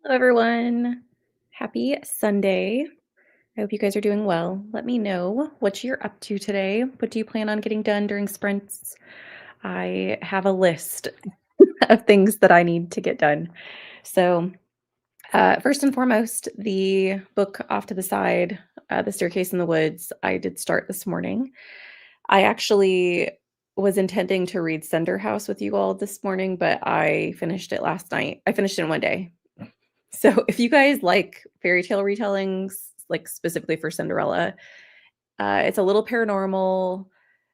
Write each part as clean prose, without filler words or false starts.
Hello, everyone. Happy Sunday. I hope you guys are doing well. Let me know what you're up to today. What do you plan on getting done during sprints? I have a list of things that I need to get done. So, first and foremost, the book off to the side, The Staircase in the Woods, I did start this morning. I actually was intending to read Cinder House with you all this morning, but I finished it last night. I finished it in one day. So if you guys like fairy tale retellings, like specifically for Cinderella, it's a little paranormal.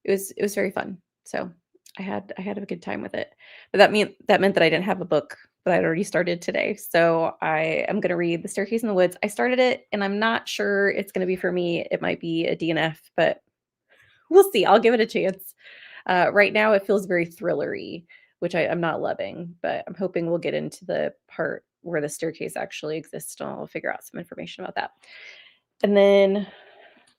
It was very fun. So I had a good time with it. But that meant that I didn't have a book that I'd already started today. So I am gonna read The Staircase in the Woods. I started it and I'm not sure it's gonna be for me. It might be a DNF, but we'll see. I'll give it a chance. Right now it feels very thrillery, which I'm not loving, but I'm hoping we'll get into the part where the staircase actually exists and I'll figure out some information about that. And then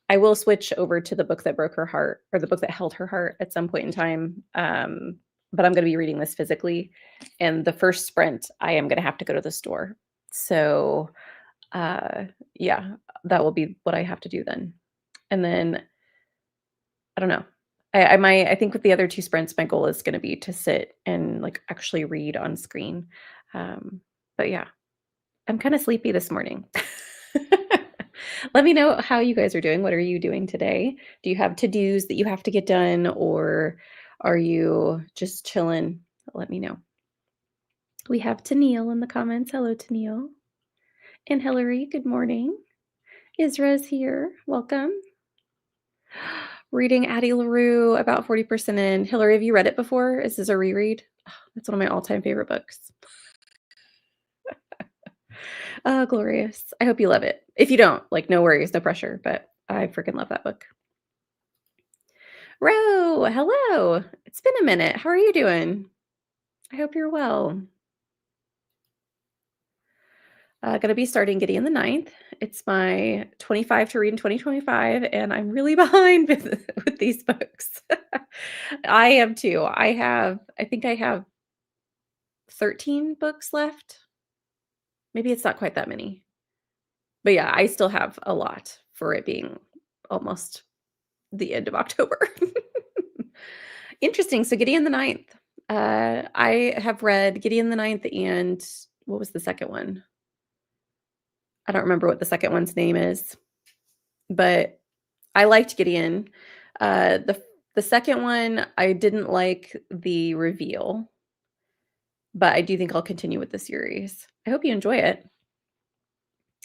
I will switch over to the book that broke her heart or the book that held her heart at some point in time. But I'm going to be reading this physically. And the first sprint, I am going to have to go to the store. So, yeah, that will be what I have to do then. And then I don't know. I think with the other 2 sprints, my goal is gonna be to sit and, like, actually read on screen. But yeah, I'm kinda sleepy this morning. Let me know how you guys are doing. What are you doing today? Do you have to-dos that you have to get done, or are you just chilling? Let me know. We have Tennille in the comments. Hello, Tennille. And Hillary, good morning. Isra's here. Welcome. Reading Addie LaRue, about 40% in. Hillary, have you read it before? Is this a reread? Oh, that's one of my all-time favorite books. Oh, glorious. I hope you love it. If you don't, like, no worries, no pressure, but I freaking love that book. Ro, hello. It's been a minute. How are you doing? I hope you're well. Gonna be starting Gideon the Ninth. It's my 25 to read in 2025, and I'm really behind with these books. I am too. I think I have 13 books left. Maybe it's not quite that many. But yeah, I still have a lot for it being almost the end of October. Interesting. So Gideon the Ninth. I have read Gideon the Ninth and what was the second one? I don't remember what the second one's name is, but I liked Gideon. The second one, I didn't like the reveal, but I do think I'll continue with the series. I hope you enjoy it.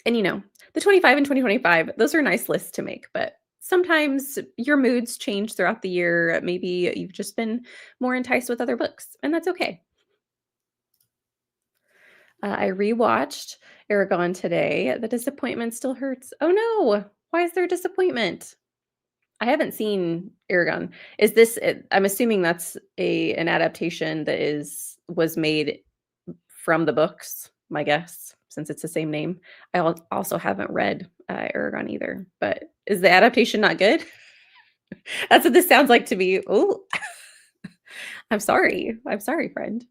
And the 25 and 2025, those are nice lists to make, but sometimes your moods change throughout the year. Maybe you've just been more enticed with other books, and that's okay. I rewatched Aragon today. The disappointment still hurts. Oh no, why is there disappointment? I haven't seen Aragon. Is this? I'm assuming that's an adaptation that was made from the books. My guess, since it's the same name. I also haven't read Aragon either. But is the adaptation not good? That's what this sounds like to me. Oh, I'm sorry. I'm sorry, friend.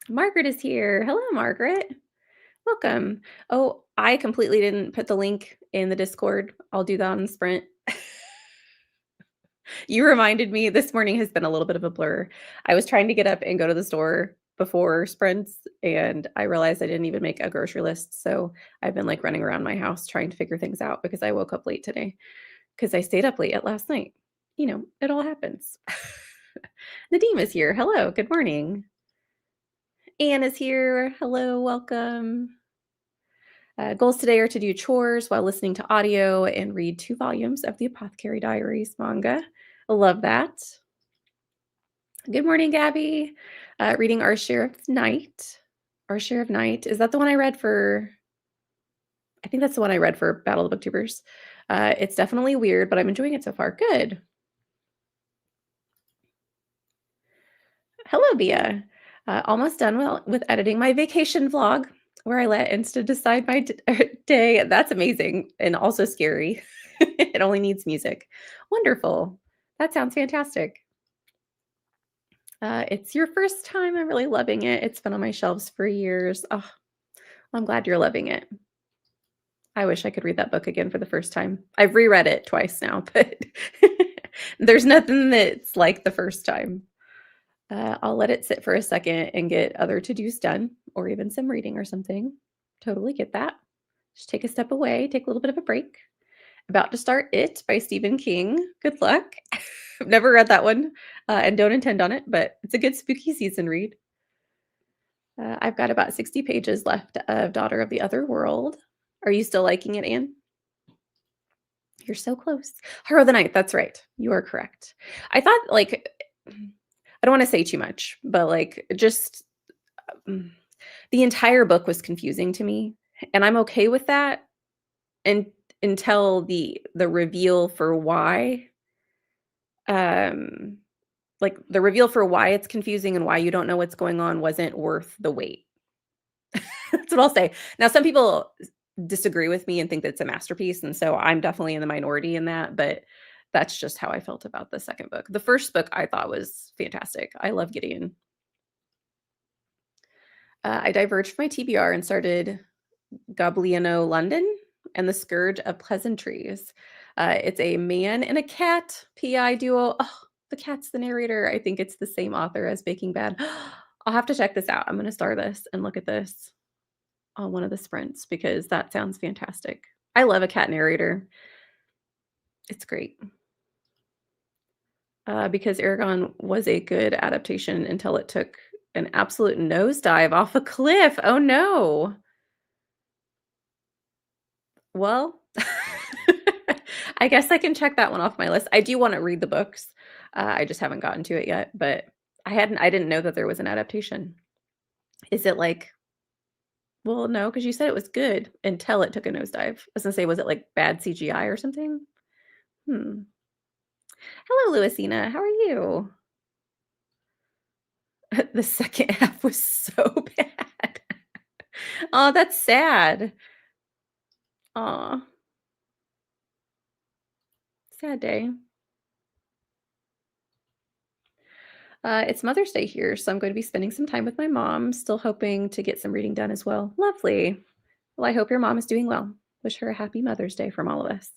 Margaret is here. Hello, Margaret. Welcome. Oh, I completely didn't put the link in the Discord. I'll do that on Sprint. You reminded me this morning has been a little bit of a blur. I was trying to get up and go to the store before sprints, and I realized I didn't even make a grocery list. So I've been like running around my house trying to figure things out because I woke up late today because I stayed up late at last night. It all happens. Nadim is here. Hello. Good morning. Anne is here. Hello. Welcome. Goals today are to do chores while listening to audio and read 2 volumes of the Apothecary Diaries manga. I love that. Good morning, Gabby. Reading Our Share of Night. Our Share of Night. Is that the one I read for? I think that's the one I read for Battle of the Booktubers. It's definitely weird, but I'm enjoying it so far. Good. Hello, Bia. Almost done with editing my vacation vlog where I let Insta decide my day. That's amazing and also scary. It only needs music. Wonderful. That sounds fantastic. It's your first time. I'm really loving it. It's been on my shelves for years. Oh, I'm glad you're loving it. I wish I could read that book again for the first time. I've reread it twice now, but there's nothing that's like the first time. I'll let it sit for a second and get other to-dos done, or even some reading or something. Totally get that. Just take a step away, take a little bit of a break. About to start It by Stephen King. Good luck. I've never read that one, and don't intend on it, but it's a good spooky season read. I've got about 60 pages left of Daughter of the Other World. Are you still liking it, Anne? You're so close. Horror of the Night, that's right. You are correct. I thought, like, I don't wanna say too much, but, like, just, mm, the entire book was confusing to me, and I'm okay with that un until the reveal for why, um, like, the reveal for why it's confusing and why you don't know what's going on wasn't worth the wait. That's what I'll say. Now, some people disagree with me and think that it's a masterpiece, and so I'm definitely in the minority in that, but that's just how I felt about the second book. The first book I thought was fantastic. I love Gideon. I diverged from my TBR and started Gobliano London and the Scourge of Pleasantries. It's a man and a cat PI duo. Oh, the cat's the narrator. I think it's the same author as Baking Bad. I'll have to check this out. I'm going to star this and look at this on one of the sprints because that sounds fantastic. I love a cat narrator. It's great. Because Aragon was a good adaptation until it took an absolute nosedive off a cliff. Oh no. Well, I guess I can check that one off my list. I do want to read the books. I just haven't gotten to it yet, but I didn't know that there was an adaptation. Is it like, well, no, because you said it was good until it took a nosedive. I was gonna say, was it like bad CGI or something? Hmm. Hello, Louisina. How are you? The second half was so bad. Oh, that's sad. Aw, sad day. It's Mother's Day here, so I'm going to be spending some time with my mom, still hoping to get some reading done as well. Lovely. Well, I hope your mom is doing well. Wish her a happy Mother's Day from all of us.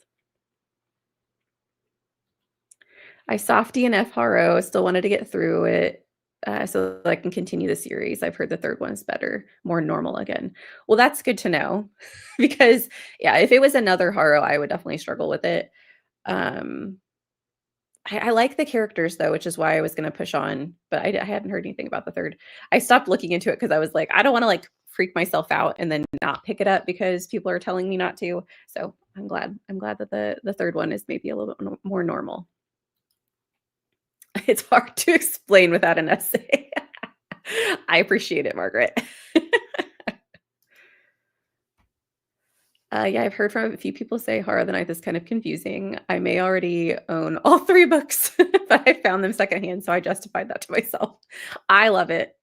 I soft DNF Haro, still wanted to get through it so that I can continue the series. I've heard the third one is better, more normal again. Well, that's good to know because, yeah, if it was another Haro, I would definitely struggle with it. Um, I like the characters though, which is why I was gonna push on, but I hadn't heard anything about the third. I stopped looking into it because I was like, I don't wanna, like, freak myself out and then not pick it up because people are telling me not to. So, I'm glad. I'm glad that the third one is maybe a little bit more normal. It's hard to explain without an essay. I appreciate it, Margaret. Yeah, I've heard from a few people say Horror of the Night is kind of confusing. I may already own all 3 books, but I found them secondhand, so I justified that to myself. I love it.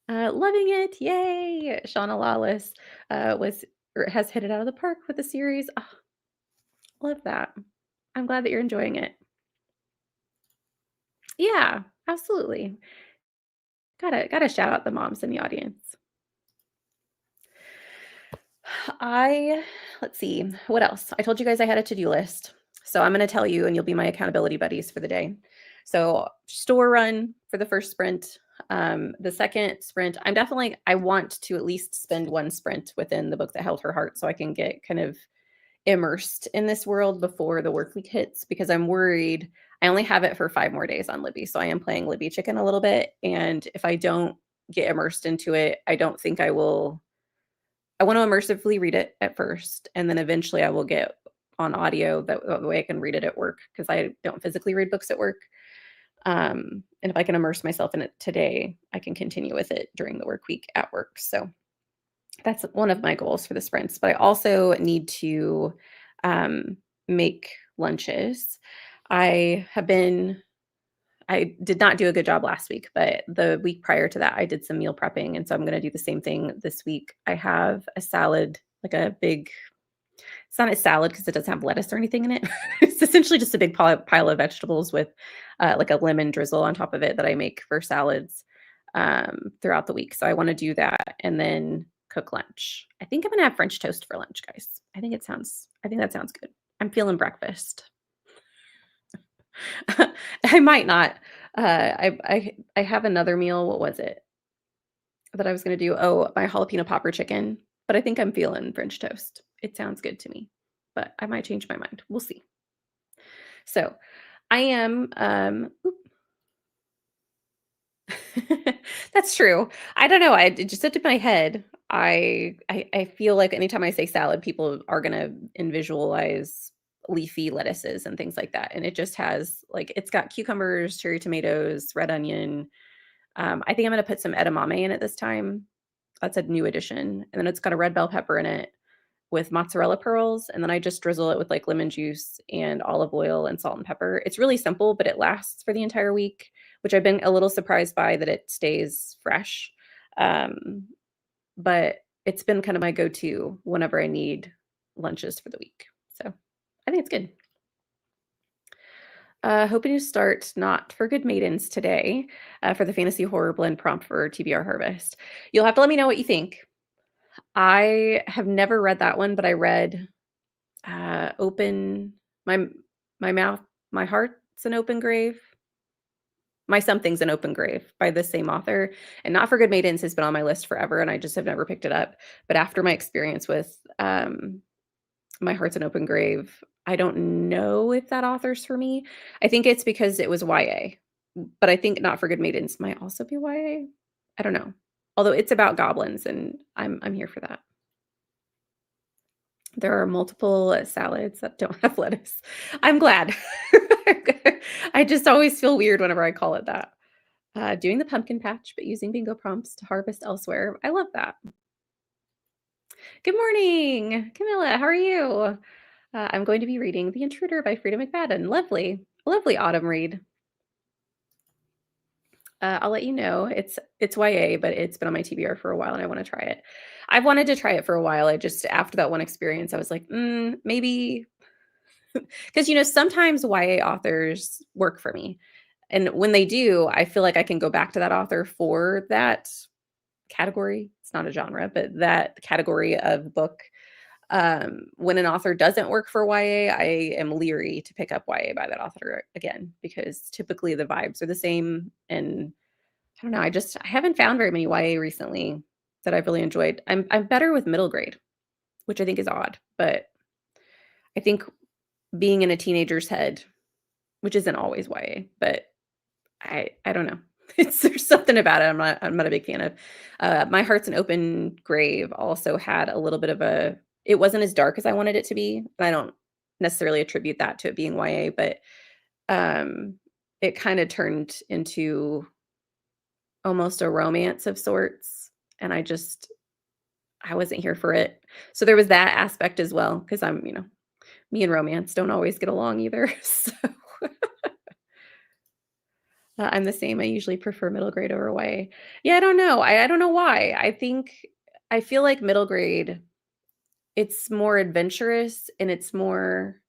Loving it, yay! Shauna Lawless, was or has hit it out of the park with the series. Oh, love that. I'm glad that you're enjoying it. Yeah, absolutely. Gotta shout out the moms in the audience. I let's see, what else? I told you guys I had a to-do list. So I'm gonna tell you and you'll be my accountability buddies for the day. So store run for the first sprint. The second sprint, I want to at least spend one sprint within the book that held her heart so I can get kind of immersed in this world before the work week hits because I'm worried I only have it for 5 more days on Libby. So I am playing Libby chicken a little bit. And if I don't get immersed into it, I don't think I want to immersively read it at first, and then eventually I will get on audio that way I can read it at work because I don't physically read books at work. And if I can immerse myself in it today, I can continue with it during the work week at work. So that's one of my goals for the sprints. But I also need to um, make lunches. I have been I did not do a good job last week, but the week prior to that, I did some meal prepping, and so I'm gonna do the same thing this week. I have a salad, like a big it's not a salad because it doesn't have lettuce or anything in it. It's essentially just a big pile of vegetables with, like, a lemon drizzle on top of it that I make for salads. throughout the week. So I want to do that and then cook lunch. I think I'm gonna have French toast for lunch, guys. I think that sounds good. I'm feeling breakfast. I might not. I have another meal. What was it that I was gonna do? Oh, my jalapeno popper chicken. But I think I'm feeling French toast. It sounds good to me, but I might change my mind. We'll see. So I am That's true. I don't know, it just up my head. I feel like anytime I say salad, people are gonna visualize leafy lettuces and things like that, and it just has like, it's got cucumbers, cherry tomatoes, red onion. I think I'm gonna put some edamame in it this time. That's a new addition, and then it's got a red bell pepper in it with mozzarella pearls, and then I just drizzle it with, like, lemon juice and olive oil and salt and pepper. It's really simple, but it lasts for the entire week, which I've been a little surprised by that it stays fresh. Um, but it's been kind of my go-to whenever I need lunches for the week. So, I think it's good. Hoping to start Not for Good Maidens today, for the Fantasy Horror Blend prompt for TBR Harvest. You'll have to let me know what you think. I have never read that one, but I read open my my mouth, my heart's an open grave. My something's an open grave by the same author. And Not for Good Maidens has been on my list forever, and I just have never picked it up. But after my experience with My Heart's an Open Grave, I don't know if that author's for me. I think it's because it was YA. But I think Not for Good Maidens might also be YA. I don't know. Although it's about goblins, and I'm here for that. There are multiple salads that don't have lettuce. I'm glad. I just always feel weird whenever I call it that. Doing the pumpkin patch, but using bingo prompts to harvest elsewhere. I love that. Good morning, Camilla. How are you? I'm going to be reading The Intruder by Frida McFadden. Lovely, lovely autumn read. I'll let you know. It's YA, but it's been on my TBR for a while, and I want to try it. I've wanted to try it for a while. I just after that one experience, I was like, maybe because sometimes YA authors work for me, and when they do, I feel like I can go back to that author for that category. It's not a genre, but that category of book. When an author doesn't work for YA, I am leery to pick up YA by that author again because typically the vibes are the same. And I don't know, I haven't found very many YA recently that I've really enjoyed. I'm better with middle grade, which I think is odd, but I think being in a teenager's head, which isn't always YA, but I don't know. There's something about it I'm not a big fan of. My Heart's an Open Grave also had a little bit of it wasn't as dark as I wanted it to be. I don't necessarily attribute that to it being YA, but it kind of turned into almost a romance of sorts, and I wasn't here for it. So there was that aspect as well because me and romance don't always get along either. So I'm the same. I usually prefer middle grade over YA. Yeah, I don't know. I don't know why. I feel like middle grade, it's more adventurous and it's more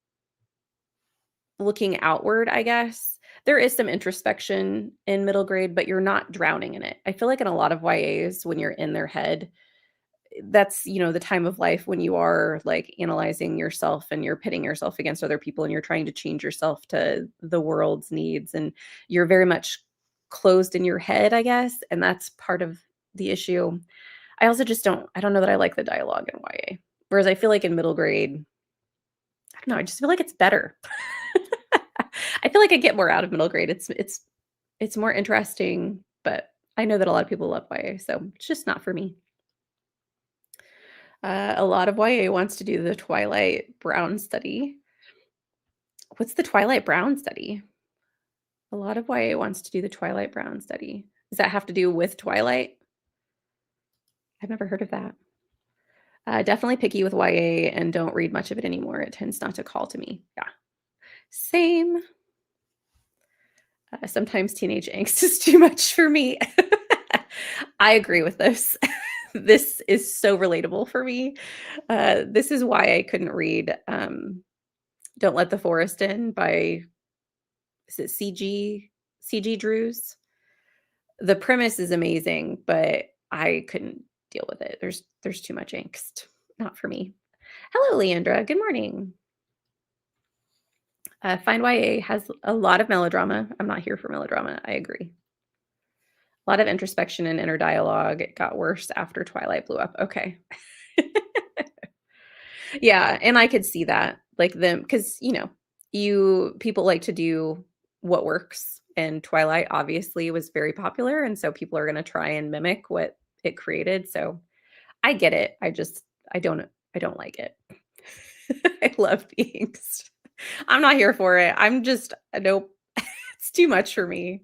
looking outward, I guess. There is some introspection in middle grade, but you're not drowning in it. I feel like in a lot of YAs, when you're in their head, that's the time of life when you are like analyzing yourself and you're pitting yourself against other people and you're trying to change yourself to the world's needs, and you're very much closed in your head, I guess, and that's part of the issue. I also just I don't know that I like the dialogue in YA, whereas I feel like in middle grade, I don't know, I just feel like it's better. I feel like I get more out of middle grade. It's more interesting, but I know that a lot of people love YA, so it's just not for me. A lot of YA wants to do the Twilight Brown study. What's the Twilight Brown study? A lot of YA wants to do the Twilight Brown study. Does that have to do with Twilight? I've never heard of that. Definitely picky with YA and don't read much of it anymore. It tends not to call to me. Yeah. Same. Sometimes teenage angst is too much for me. I agree with this. This is so relatable for me. This is why I couldn't read Don't Let the Forest In by, is it CG Drews? The premise is amazing, but I couldn't deal with it. There's too much angst. Not for me. Hello, Leandra. Good morning. Find YA has a lot of melodrama. I'm not here for melodrama. I agree. A lot of introspection and inner dialogue. It got worse after Twilight blew up. Okay. Yeah, and I could see that. Like them because you people like to do what works, and Twilight obviously was very popular, and so people are gonna try and mimic what it created. So I get it. I don't like it. I love the angst. I'm not here for it. I'm just nope. It's too much for me.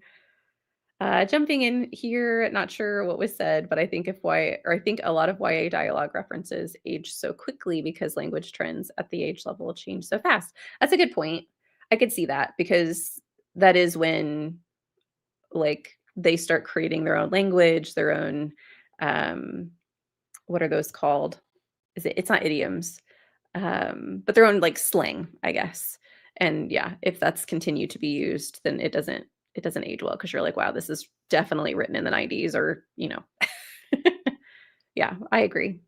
Jumping in here, not sure what was said, but I think a lot of YA dialogue references age so quickly because language trends at the age level change so fast. That's a good point. I could see that because that is when like they start creating their own language, their own what are those called? It's not idioms, but their own like slang, I guess. And yeah, if that's continued to be used, then it doesn't age well because you're like, wow, this is definitely written in the 90s or, yeah, I agree.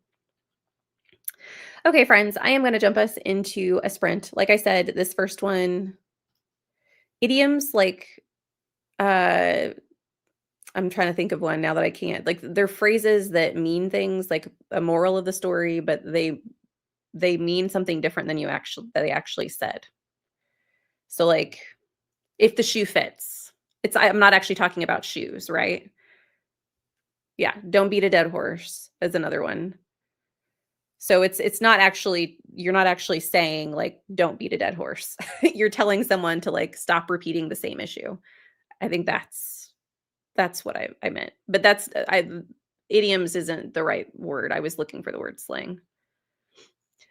Okay, friends, I am going to jump us into a sprint. Like I said, this first one, idioms like uh I'm trying to think of one now that I can't. Like they're phrases that mean things like a moral of the story, but they mean something different than they actually said. So like if the shoe fits. I'm not actually talking about shoes, right? Yeah, don't beat a dead horse is another one. So it's not actually you're not actually saying like don't beat a dead horse. You're telling someone to like stop repeating the same issue. I think that's what I meant. But that's I idioms isn't the right word. I was looking for the word slang.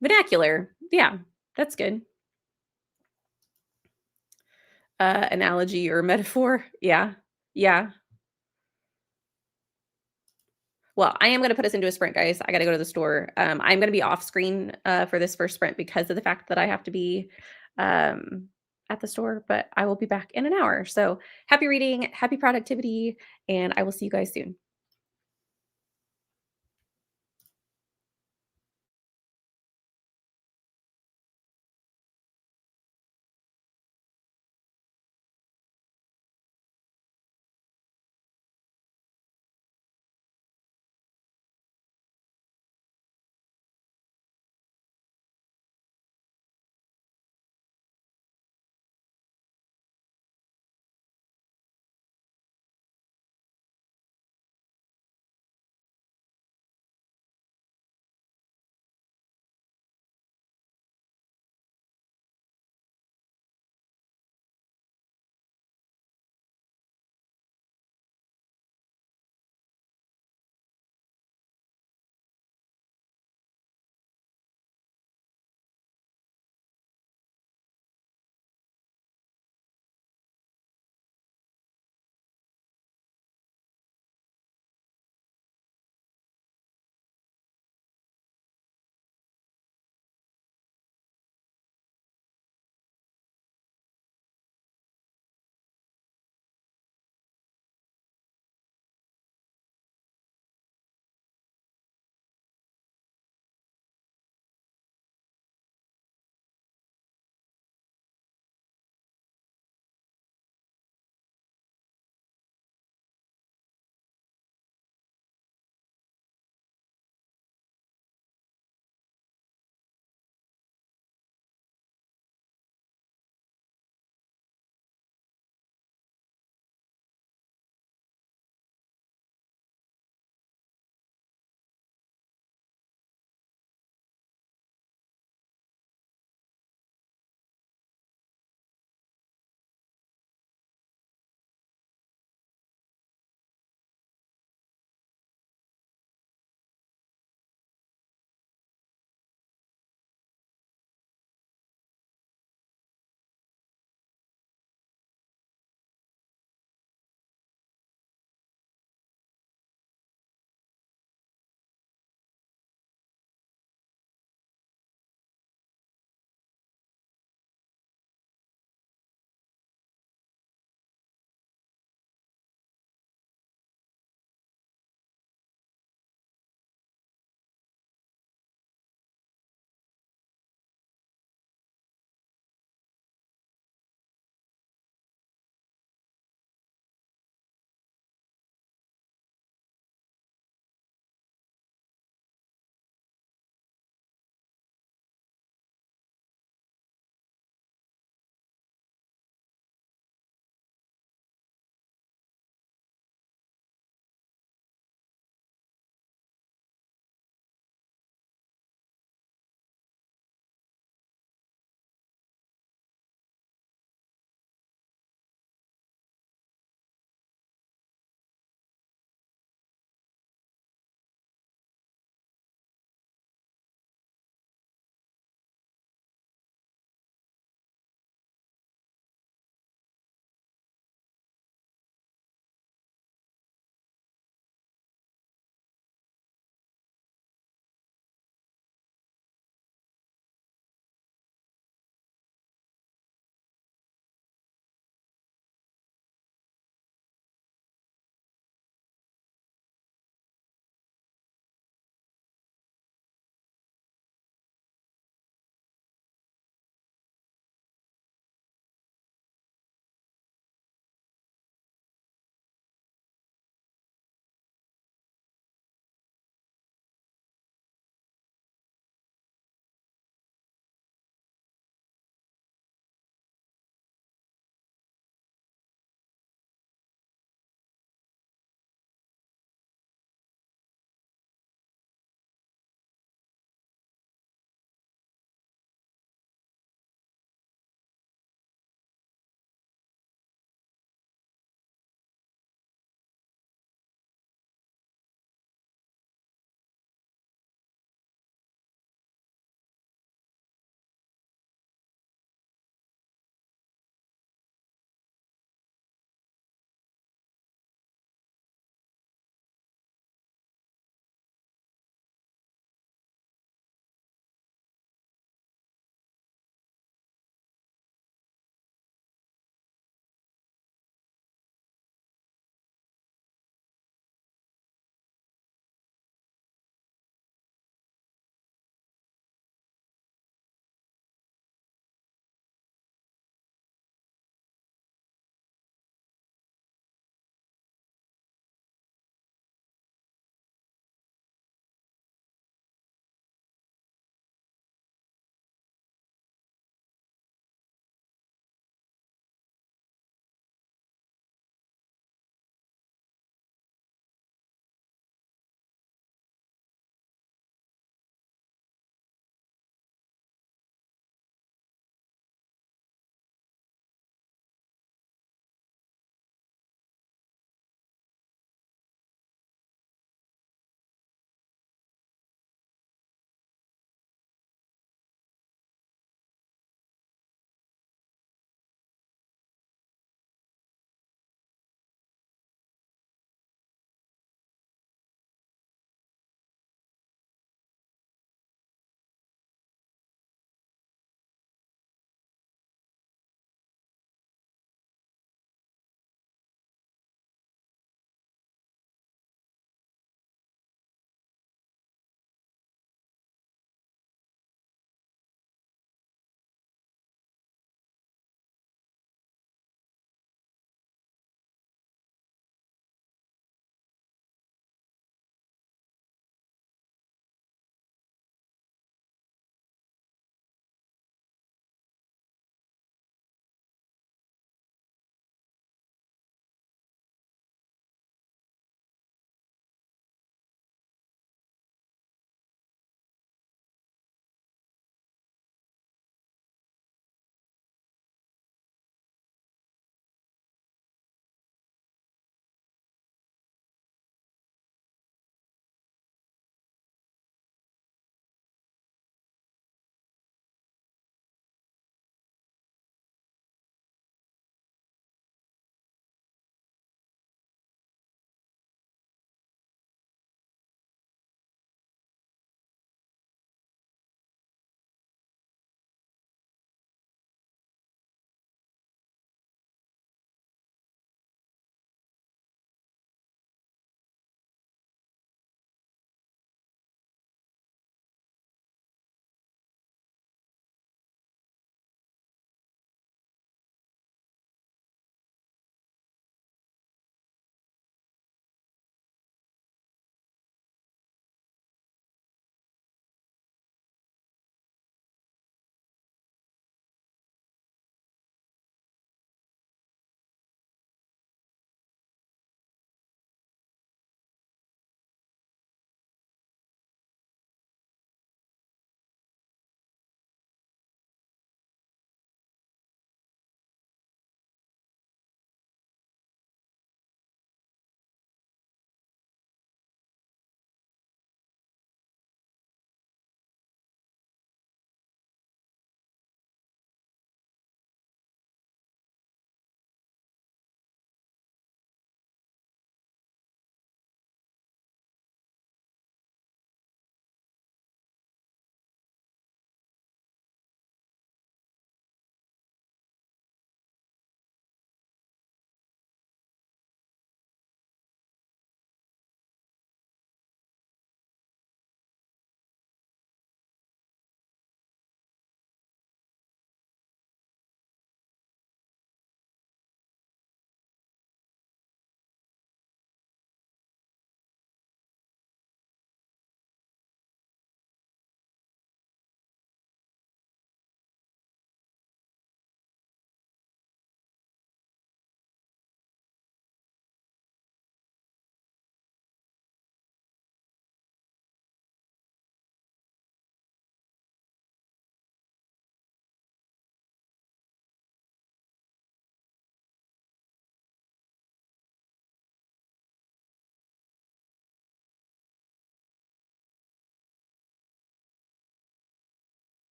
Vernacular. Yeah, that's good. Analogy or metaphor. Yeah. Yeah. Well, I am gonna put us into a sprint, guys. I gotta go to the store. I'm gonna be off screen, for this first sprint because of the fact that I have to be, um, at the store, but I will be back in an hour. So, happy reading, happy productivity, and I will see you guys soon.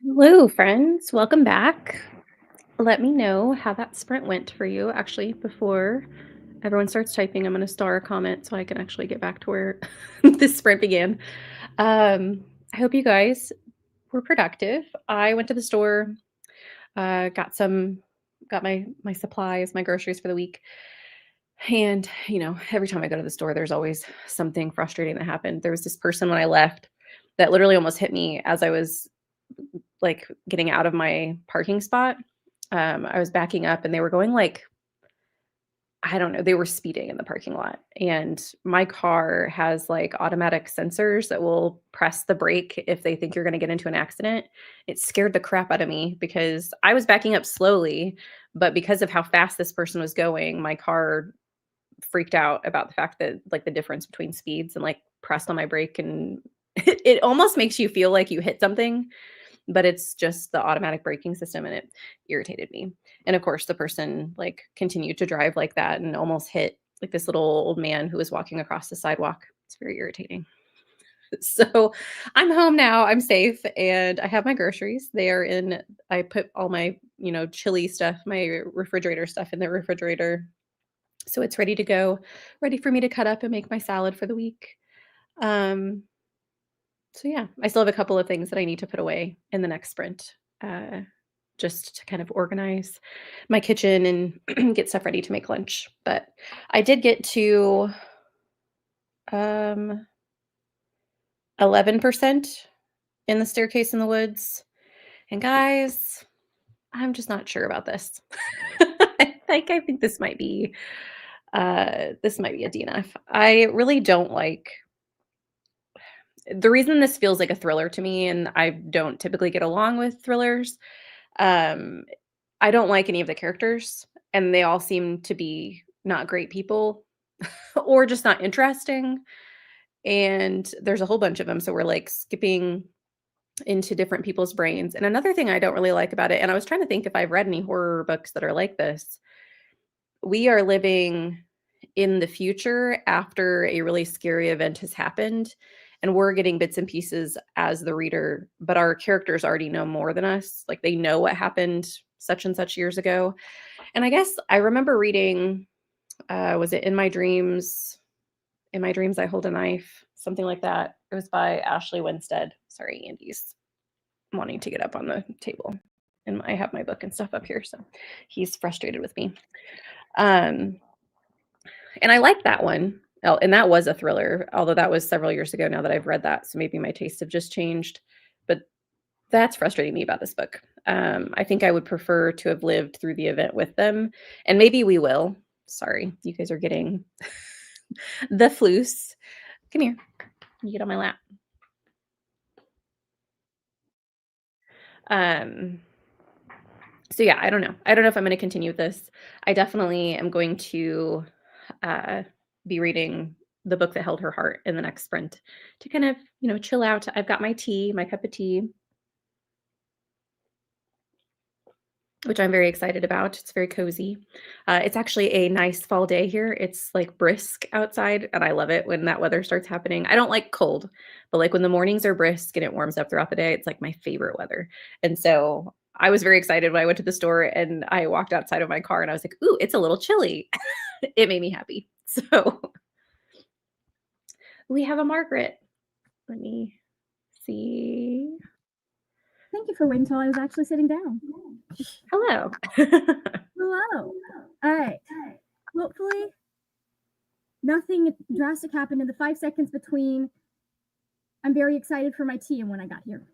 Hello, friends. Welcome back. Let me know how that sprint went for you. Actually, before everyone starts typing, I'm going to star a comment so I can actually get back to where this sprint began. I hope you guys were productive. I went to the store, got my supplies, my groceries for the week. And, every time I go to the store, there's always something frustrating that happened. There was this person when I left that literally almost hit me as I was like getting out of my parking spot. I was backing up and they were going like, I don't know, they were speeding in the parking lot. And my car has like automatic sensors that will press the brake if they think you're going to get into an accident. It scared the crap out of me because I was backing up slowly, but because of how fast this person was going, my car freaked out about the fact that like the difference between speeds and like pressed on my brake and it almost makes you feel like you hit something, but it's just the automatic braking system and it irritated me. And of course, the person like continued to drive like that and almost hit like this little old man who was walking across the sidewalk. It's very irritating. So I'm home now. I'm safe and I have my groceries. They are in, I put all my, chili stuff, my refrigerator stuff in the refrigerator. So it's ready to go, ready for me to cut up and make my salad for the week. Um, so yeah, I still have a couple of things that I need to put away in the next sprint, just to kind of organize my kitchen and get stuff ready to make lunch. But I did get to 11% in the staircase in the woods. And guys, I'm just not sure about this. I think this might be a DNF. I really don't like the reason this feels like a thriller to me, and I don't typically get along with thrillers. um, I don't like any of the characters, and they all seem to be not great people or just not interesting. And there's a whole bunch of them, so we're like skipping into different people's brains. And another thing I don't really like about it, and I was trying to think if I've read any horror books that are like this, we are living in the future after a really scary event has happened, and we're getting bits and pieces as the reader, but our characters already know more than us. Like they know what happened such and such years ago. And I guess I remember reading, was it In My Dreams I Hold a Knife, something like that. It was by Ashley Winstead. Sorry, Andy's wanting to get up on the table. And I have my book and stuff up here, so he's frustrated with me. Um, and I like that one. Oh, and that was a thriller, although that was several years ago now that I've read that, so maybe my tastes have just changed. But that's frustrating me about this book. I think I would prefer to have lived through the event with them, and maybe we will. Sorry, you guys are getting the floose. Come here. You get on my lap. Um, so yeah, I don't know. I don't know if I'm going to continue with this. I definitely am going to uh, be reading the book that held her heart in the next sprint to kind of, chill out. I've got my tea, my cup of tea, which I'm very excited about. It's very cozy. It's actually a nice fall day here. It's like brisk outside, and I love it when that weather starts happening. I don't like cold, but like when the mornings are brisk and it warms up throughout the day, it's like my favorite weather. And so I was very excited when I went to the store and I walked outside of my car and I was like, ooh, it's a little chilly. It made me happy. So we have a Margaret. Let me see. Thank you for waiting until I was actually sitting down. Hello. Hello. All right. Hopefully, nothing drastic happened in the 5 seconds between I'm very excited for my tea and when I got here.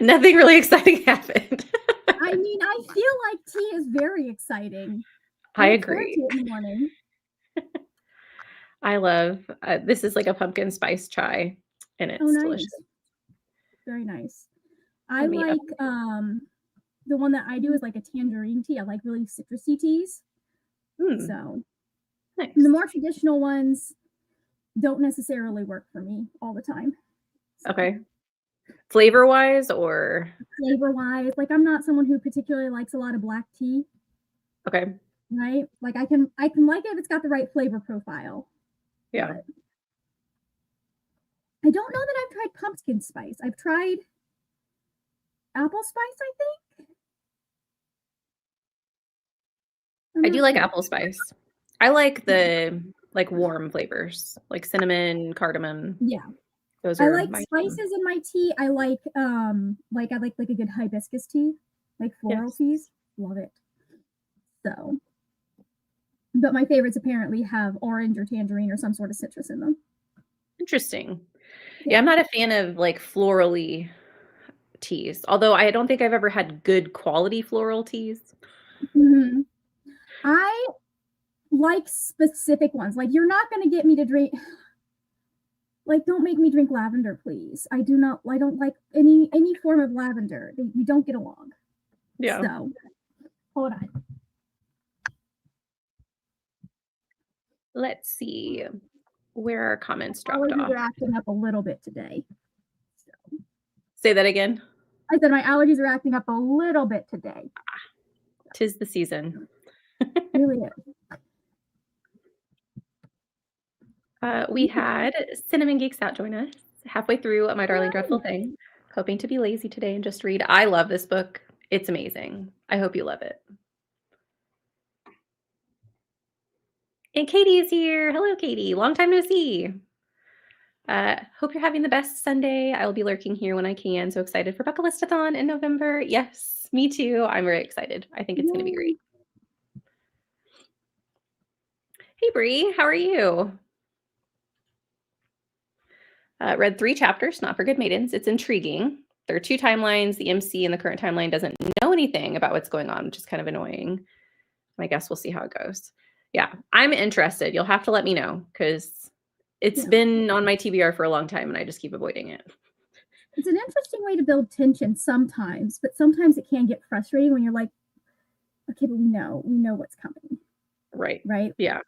Nothing really exciting happened. I mean, I feel like tea is very exciting. I agree. In the morning. I love this is like a pumpkin spice chai, and it's delicious. Very nice. I like the one that I do is like a tangerine tea. I like really citrusy teas. So nice. The more traditional ones don't necessarily work for me all the time. So. Okay. Flavor wise or? Flavor wise, like I'm not someone who particularly likes a lot of black tea. Okay. Right? Like I can like it if it's got the right flavor profile. Yeah. I don't know that I've tried pumpkin spice. I've tried apple spice, I think. I do like apple spice. I like the warm flavors, like cinnamon, cardamom. Yeah. Those I are like my spices in my tea. I like a good hibiscus tea, like floral teas. Love it. So, but my favorites apparently have orange or tangerine or some sort of citrus in them. Interesting. Yeah, I'm not a fan of like florally teas, although I don't think I've ever had good quality floral teas. Mm-hmm. I like specific ones. Like you're not going to get me to drink. Like, don't make me drink lavender, please. I don't like any form of lavender. We don't get along. Yeah. So, hold on. Let's see where our comments dropped off. Allergies are acting up a little bit today. So. Say that again. I said my allergies are acting up a little bit today. 'Tis the season. Really is. We had Cinnamon Geeks Out join us halfway through My Darling Dreadful Thing, hoping to be lazy today and just read. I love this book. It's amazing. I hope you love it. And Katie is here. Hello, Katie. Long time no see. Hope you're having the best Sunday. I will be lurking here when I can. So excited for Bucklistathon in November. Yes, me too. I'm very excited. I think it's going to be great. Hey, Bree. How are you? Read 3 chapters, Not for Good Maidens. It's intriguing. There are 2 timelines. The MC in the current timeline doesn't know anything about what's going on, which is kind of annoying. I guess we'll see how it goes. Yeah, I'm interested. You'll have to let me know because it's been on my TBR for a long time and I just keep avoiding it. It's an interesting way to build tension sometimes, but sometimes it can get frustrating when you're like, okay, but we know what's coming. Right. Right? Yeah.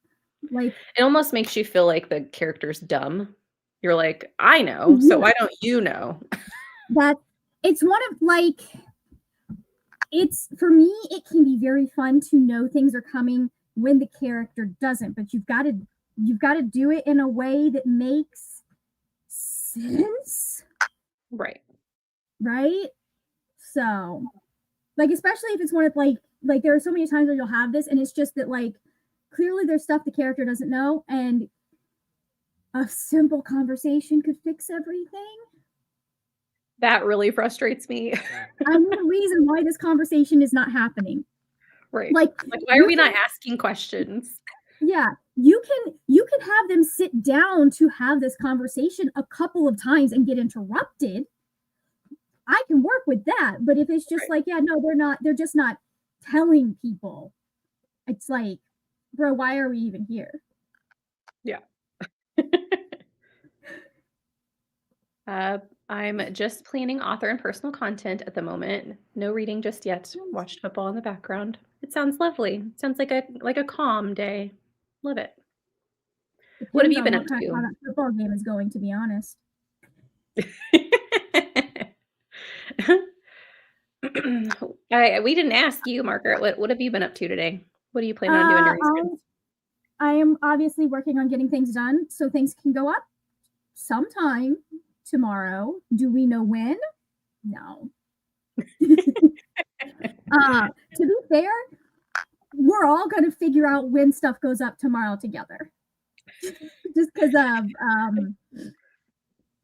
Like it almost makes you feel like the character's dumb. You're like, I know, so why don't you know? That it's one of like it's for me, it can be very fun to know things are coming when the character doesn't, but you've got to do it in a way that makes sense. Right. Right? So, like especially if it's one of like there are so many times where you'll have this and it's just that like clearly there's stuff the character doesn't know and a simple conversation could fix everything. That really frustrates me. I need a reason why this conversation is not happening. Right. Like why are we not asking questions? Yeah, you can have them sit down to have this conversation a couple of times and get interrupted. I can work with that, but if it's just like, yeah, no, they're just not telling people. It's like, bro, why are we even here? Yeah. I'm just planning author and personal content at the moment. No reading just yet. Watched football in the background. It sounds lovely. Sounds like a calm day. Love it. Depends what have you on been what up kind, to? how that football game is going, to be honest. We didn't ask you, Margaret. What have you been up to today? What do you plan on doing during spring? I am obviously working on getting things done so things can go up sometime tomorrow. Do we know when? No. To be fair, we're all going to figure out when stuff goes up tomorrow together. Just because of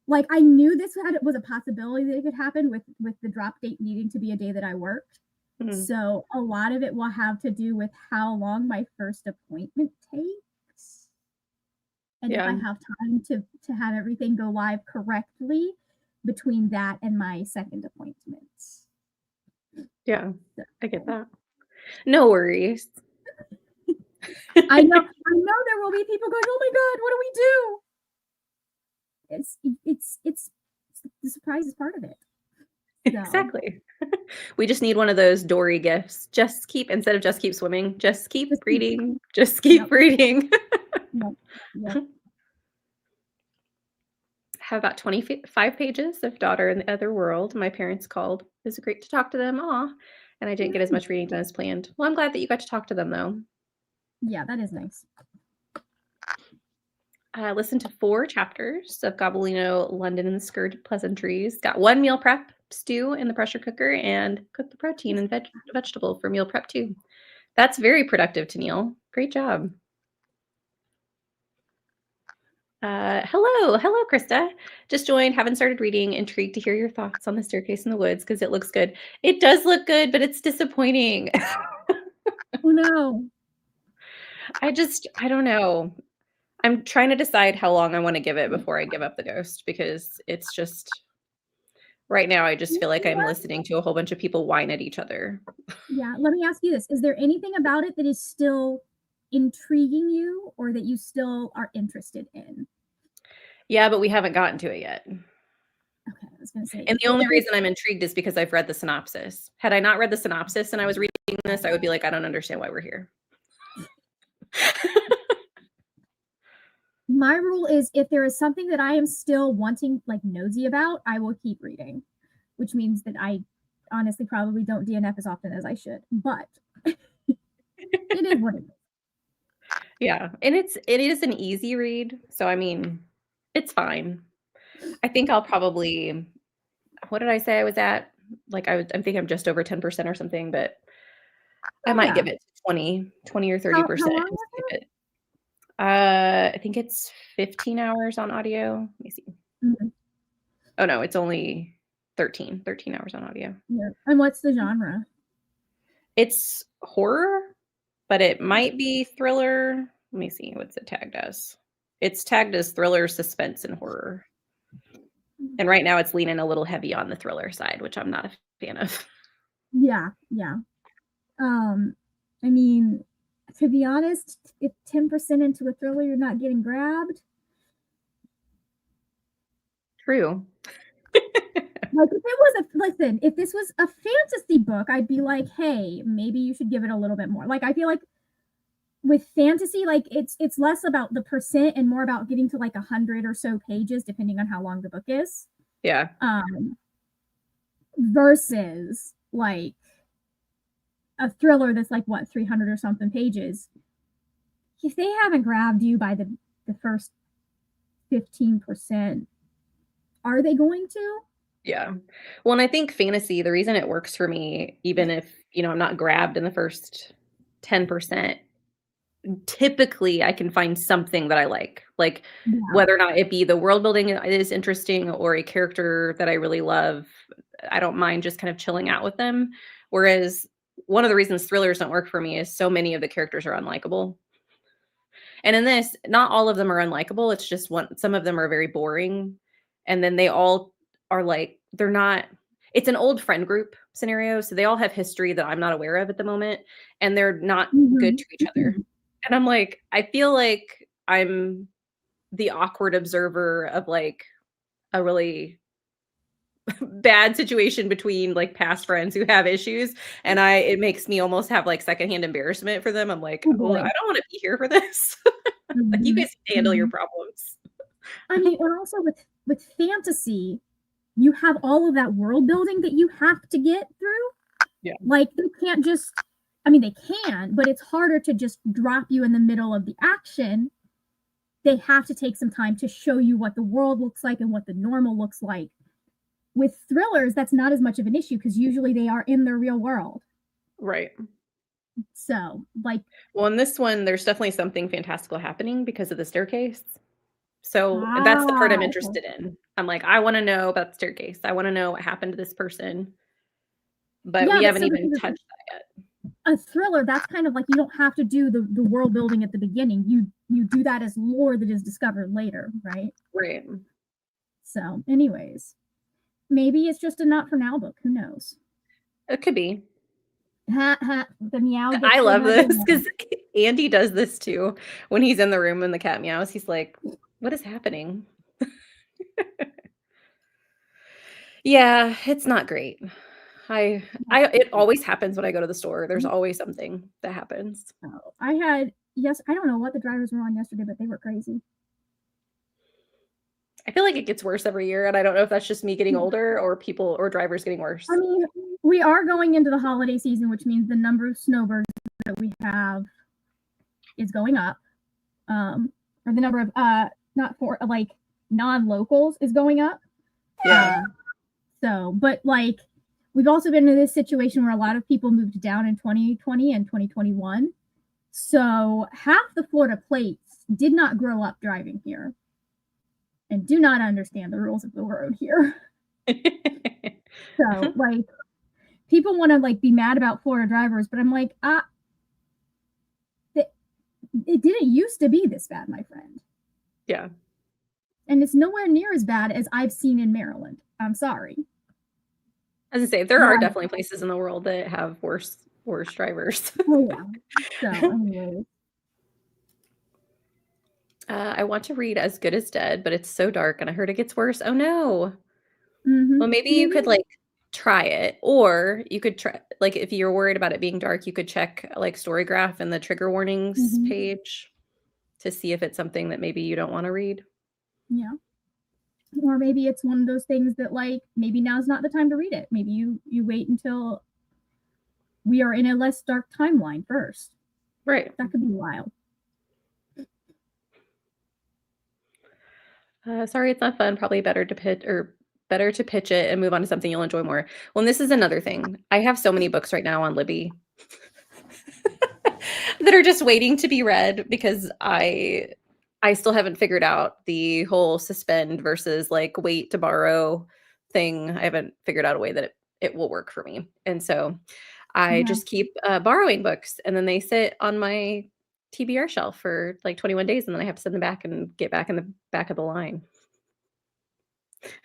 like I knew this was a possibility that it could happen with the drop date needing to be a day that I worked. Mm-hmm. So a lot of it will have to do with how long my first appointment takes. And if I have time to have everything go live correctly between that and my second appointment. Yeah, I get that. No worries. I know there will be people going, oh my God, what do we do? It's the surprise is part of it. So. Exactly. We just need one of those Dory gifts. Instead of just keep swimming, just keep reading. Just keep reading. Yep. Have about 25 pages of Daughter in the Other World. My parents called. It was great to talk to them. Aw. And I didn't get as much reading done as planned. Well, I'm glad that you got to talk to them, though. Yeah, that is nice. Listened to 4 chapters of Gobelino, London and the Skirted Pleasantries. Got 1 meal prep stew in the pressure cooker and cooked the protein and vegetable for meal prep too. That's very productive, Tennille. Great job. Hello, Krista. Just joined, haven't started reading. Intrigued to hear your thoughts on The Staircase in the Woods because it looks good. It does look good, but it's disappointing. Oh no. I don't know. I'm trying to decide how long I want to give it before I give up the ghost because it's just right now I just feel like I'm listening to a whole bunch of people whine at each other. Yeah, let me ask you this. Is there anything about it that is still intriguing you or that you still are interested in? Yeah, but we haven't gotten to it yet. Okay, I was going to say. And the only reason I'm intrigued is because I've read the synopsis. Had I not read the synopsis and I was reading this, I would be like, I don't understand why we're here. My rule is if there is something that I am still wanting, like nosy about, I will keep reading, which means that I honestly probably don't DNF as often as I should, but it is what it is. Yeah, and it is an easy read, so I mean, it's fine. I think I'll probably, what did I say I was at? Like I think I'm just over 10% or something, but I might give it 20 or 30%. I think it's 15 hours on audio. Let me see. Mm-hmm. Oh no, it's only 13 hours on audio. Yeah. And what's the genre? It's horror, but it might be thriller. Let me see what's it tagged as. It's tagged as thriller, suspense, and horror. And right now it's leaning a little heavy on the thriller side, which I'm not a fan of. Yeah. I mean, to be honest, if 10% into a thriller you're not getting grabbed. True. Like if this was a fantasy book, I'd be like, hey, maybe you should give it a little bit more. Like I feel like with fantasy, like it's less about the percent and more about getting to like 100 or so pages, depending on how long the book is. Yeah. Versus like a thriller that's like what 300 or something pages. If they haven't grabbed you by the first 15%, are they going to? Yeah. Well, and I think fantasy, the reason it works for me, even if, I'm not grabbed in the first 10%, typically I can find something that I like whether or not it be the world building is interesting or a character that I really love, I don't mind just kind of chilling out with them. Whereas one of the reasons thrillers don't work for me is so many of the characters are unlikable. And in this, not all of them are unlikable. It's just some of them are very boring. And then they all are like, they're not, it's an old friend group scenario. So they all have history that I'm not aware of at the moment. And they're not good to each other. And I'm like, I feel like I'm the awkward observer of like a really bad situation between like past friends who have issues. And it makes me almost have like secondhand embarrassment for them. I'm like, oh, I don't want to be here for this. Like you guys handle your problems. I mean, and also with fantasy, you have all of that world building that you have to get through. Yeah. Like they can't just, I mean, they can, but it's harder to just drop you in the middle of the action. They have to take some time to show you what the world looks like and what the normal looks like. With thrillers, that's not as much of an issue because usually they are in their real world. Right. So, like. Well, in this one, there's definitely something fantastical happening because of the staircase. So that's the part I'm interested in. I'm like, I want to know about the staircase. I want to know what happened to this person. But we haven't even touched that yet. A thriller, that's kind of like you don't have to do the world building at the beginning. You do that as lore that is discovered later, right? Right. So, anyways, maybe it's just a not for now book. Who knows? It could be. The meow. I love this because Andy does this too. When he's in the room and the cat meows, he's like, what is happening? Yeah, it's not great. It always happens when I go to the store. There's always something that happens. Oh, I don't know what the drivers were on yesterday, but they were crazy. I feel like it gets worse every year, and I don't know if that's just me getting older or people or drivers getting worse. I mean, we are going into the holiday season, which means the number of snowbirds that we have is going up. Or the number of not for like non-locals is going up. Yeah. So, but like we've also been in this situation where a lot of people moved down in 2020 and 2021. So half the Florida plates did not grow up driving here and do not understand the rules of the road here. So like people want to like be mad about Florida drivers, but I'm like, it didn't used to be this bad, my friend. Yeah. And it's nowhere near as bad as I've seen in Maryland. I'm sorry. As I say, there are definitely places in the world that have worse drivers. Oh yeah. So anyways. I want to read As Good as Dead, but it's so dark and I heard it gets worse. Oh no. Well, maybe you could like try it, or you could try, like, if you're worried about it being dark, you could check like Storygraph and the trigger warnings page to see if it's something that maybe you don't want to read. Yeah. Or maybe it's one of those things that like maybe now's not the time to read it. Maybe you wait until we are in a less dark timeline first. Right. That could be wild. Sorry, it's not fun. Probably better to pitch it and move on to something you'll enjoy more. Well, and this is another thing. I have so many books right now on Libby that are just waiting to be read because I still haven't figured out the whole suspend versus like wait to borrow thing. I haven't figured out a way that it will work for me. And so I just keep borrowing books, and then they sit on my TBR shelf for like 21 days, and then I have to send them back and get back in the back of the line.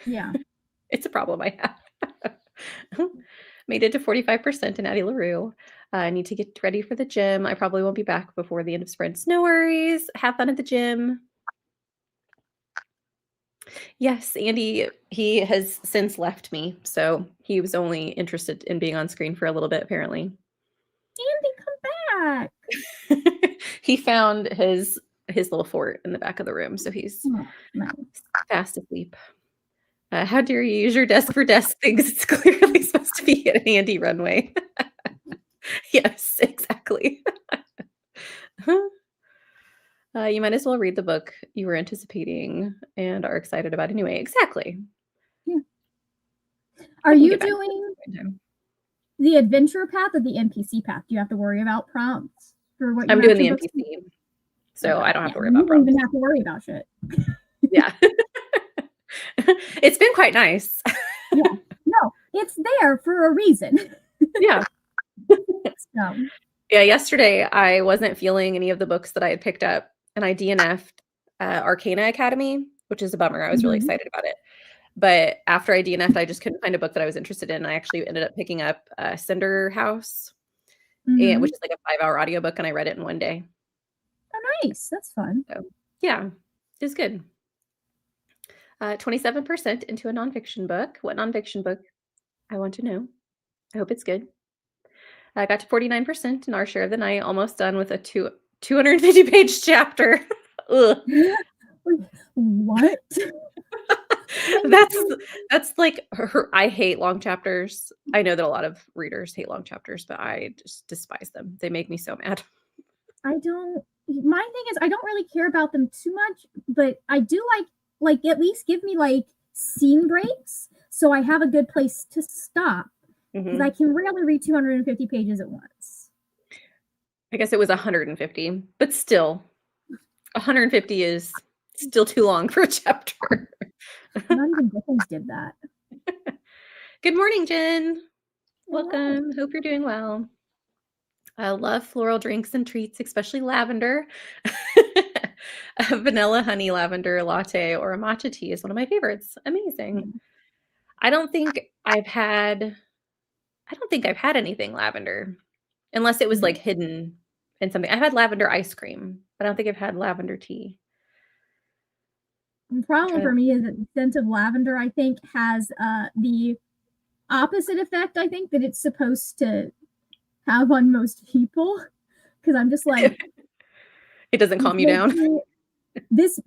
Yeah. It's a problem I have. Made it to 45% in Addie LaRue. I need to get ready for the gym. I probably won't be back before the end of sprints. No worries. Have fun at the gym. Yes, Andy, he has since left me. So he was only interested in being on screen for a little bit, apparently. Andy, come back. He found his little fort in the back of the room. So he's fast asleep. How dare you use your desk for desk things? It's clearly supposed to be an Andy runway. Yes, exactly. You might as well read the book you were anticipating and are excited about anyway. Exactly. Yeah. Are you doing the adventure path or the NPC path? Do you have to worry about prompts for what I'm doing the NPC? So I don't have to worry about prompts. You don't even have to worry about shit. Yeah. It's been quite nice. Yeah. No, it's there for a reason. Yeah. So. Yeah, yesterday I wasn't feeling any of the books that I had picked up, and I DNF'd Arcana Academy, which is a bummer. I was really excited about it. But after I DNF'd, I just couldn't find a book that I was interested in. I actually ended up picking up Cinder House, which is like a 5-hour audiobook, and I read it in one day. Oh, nice. That's fun. So, yeah, it was good. 27% into a nonfiction book. What nonfiction book? I want to know. I hope it's good. I got to 49% in Our Share of the Night, almost done with a 250-page chapter. Ugh. What? That's like I hate long chapters. I know that a lot of readers hate long chapters, but I just despise them. They make me so mad. My thing is I don't really care about them too much, but I do like at least give me like scene breaks so I have a good place to stop. Because I can rarely read 250 pages at once. I guess it was 150, but still 150 is still too long for a chapter. Not even Dickens did that. Good morning, Jen. Welcome. Hope you're doing well. I love floral drinks and treats, especially lavender. A vanilla honey lavender latte or a matcha tea is one of my favorites. Amazing. I don't think I've had anything lavender, unless it was like hidden in something. I've had lavender ice cream, but I don't think I've had lavender tea. The problem for me is that the scent of lavender, I think, has the opposite effect, I think, that it's supposed to have on most people. Because I'm just like, it doesn't calm you down. This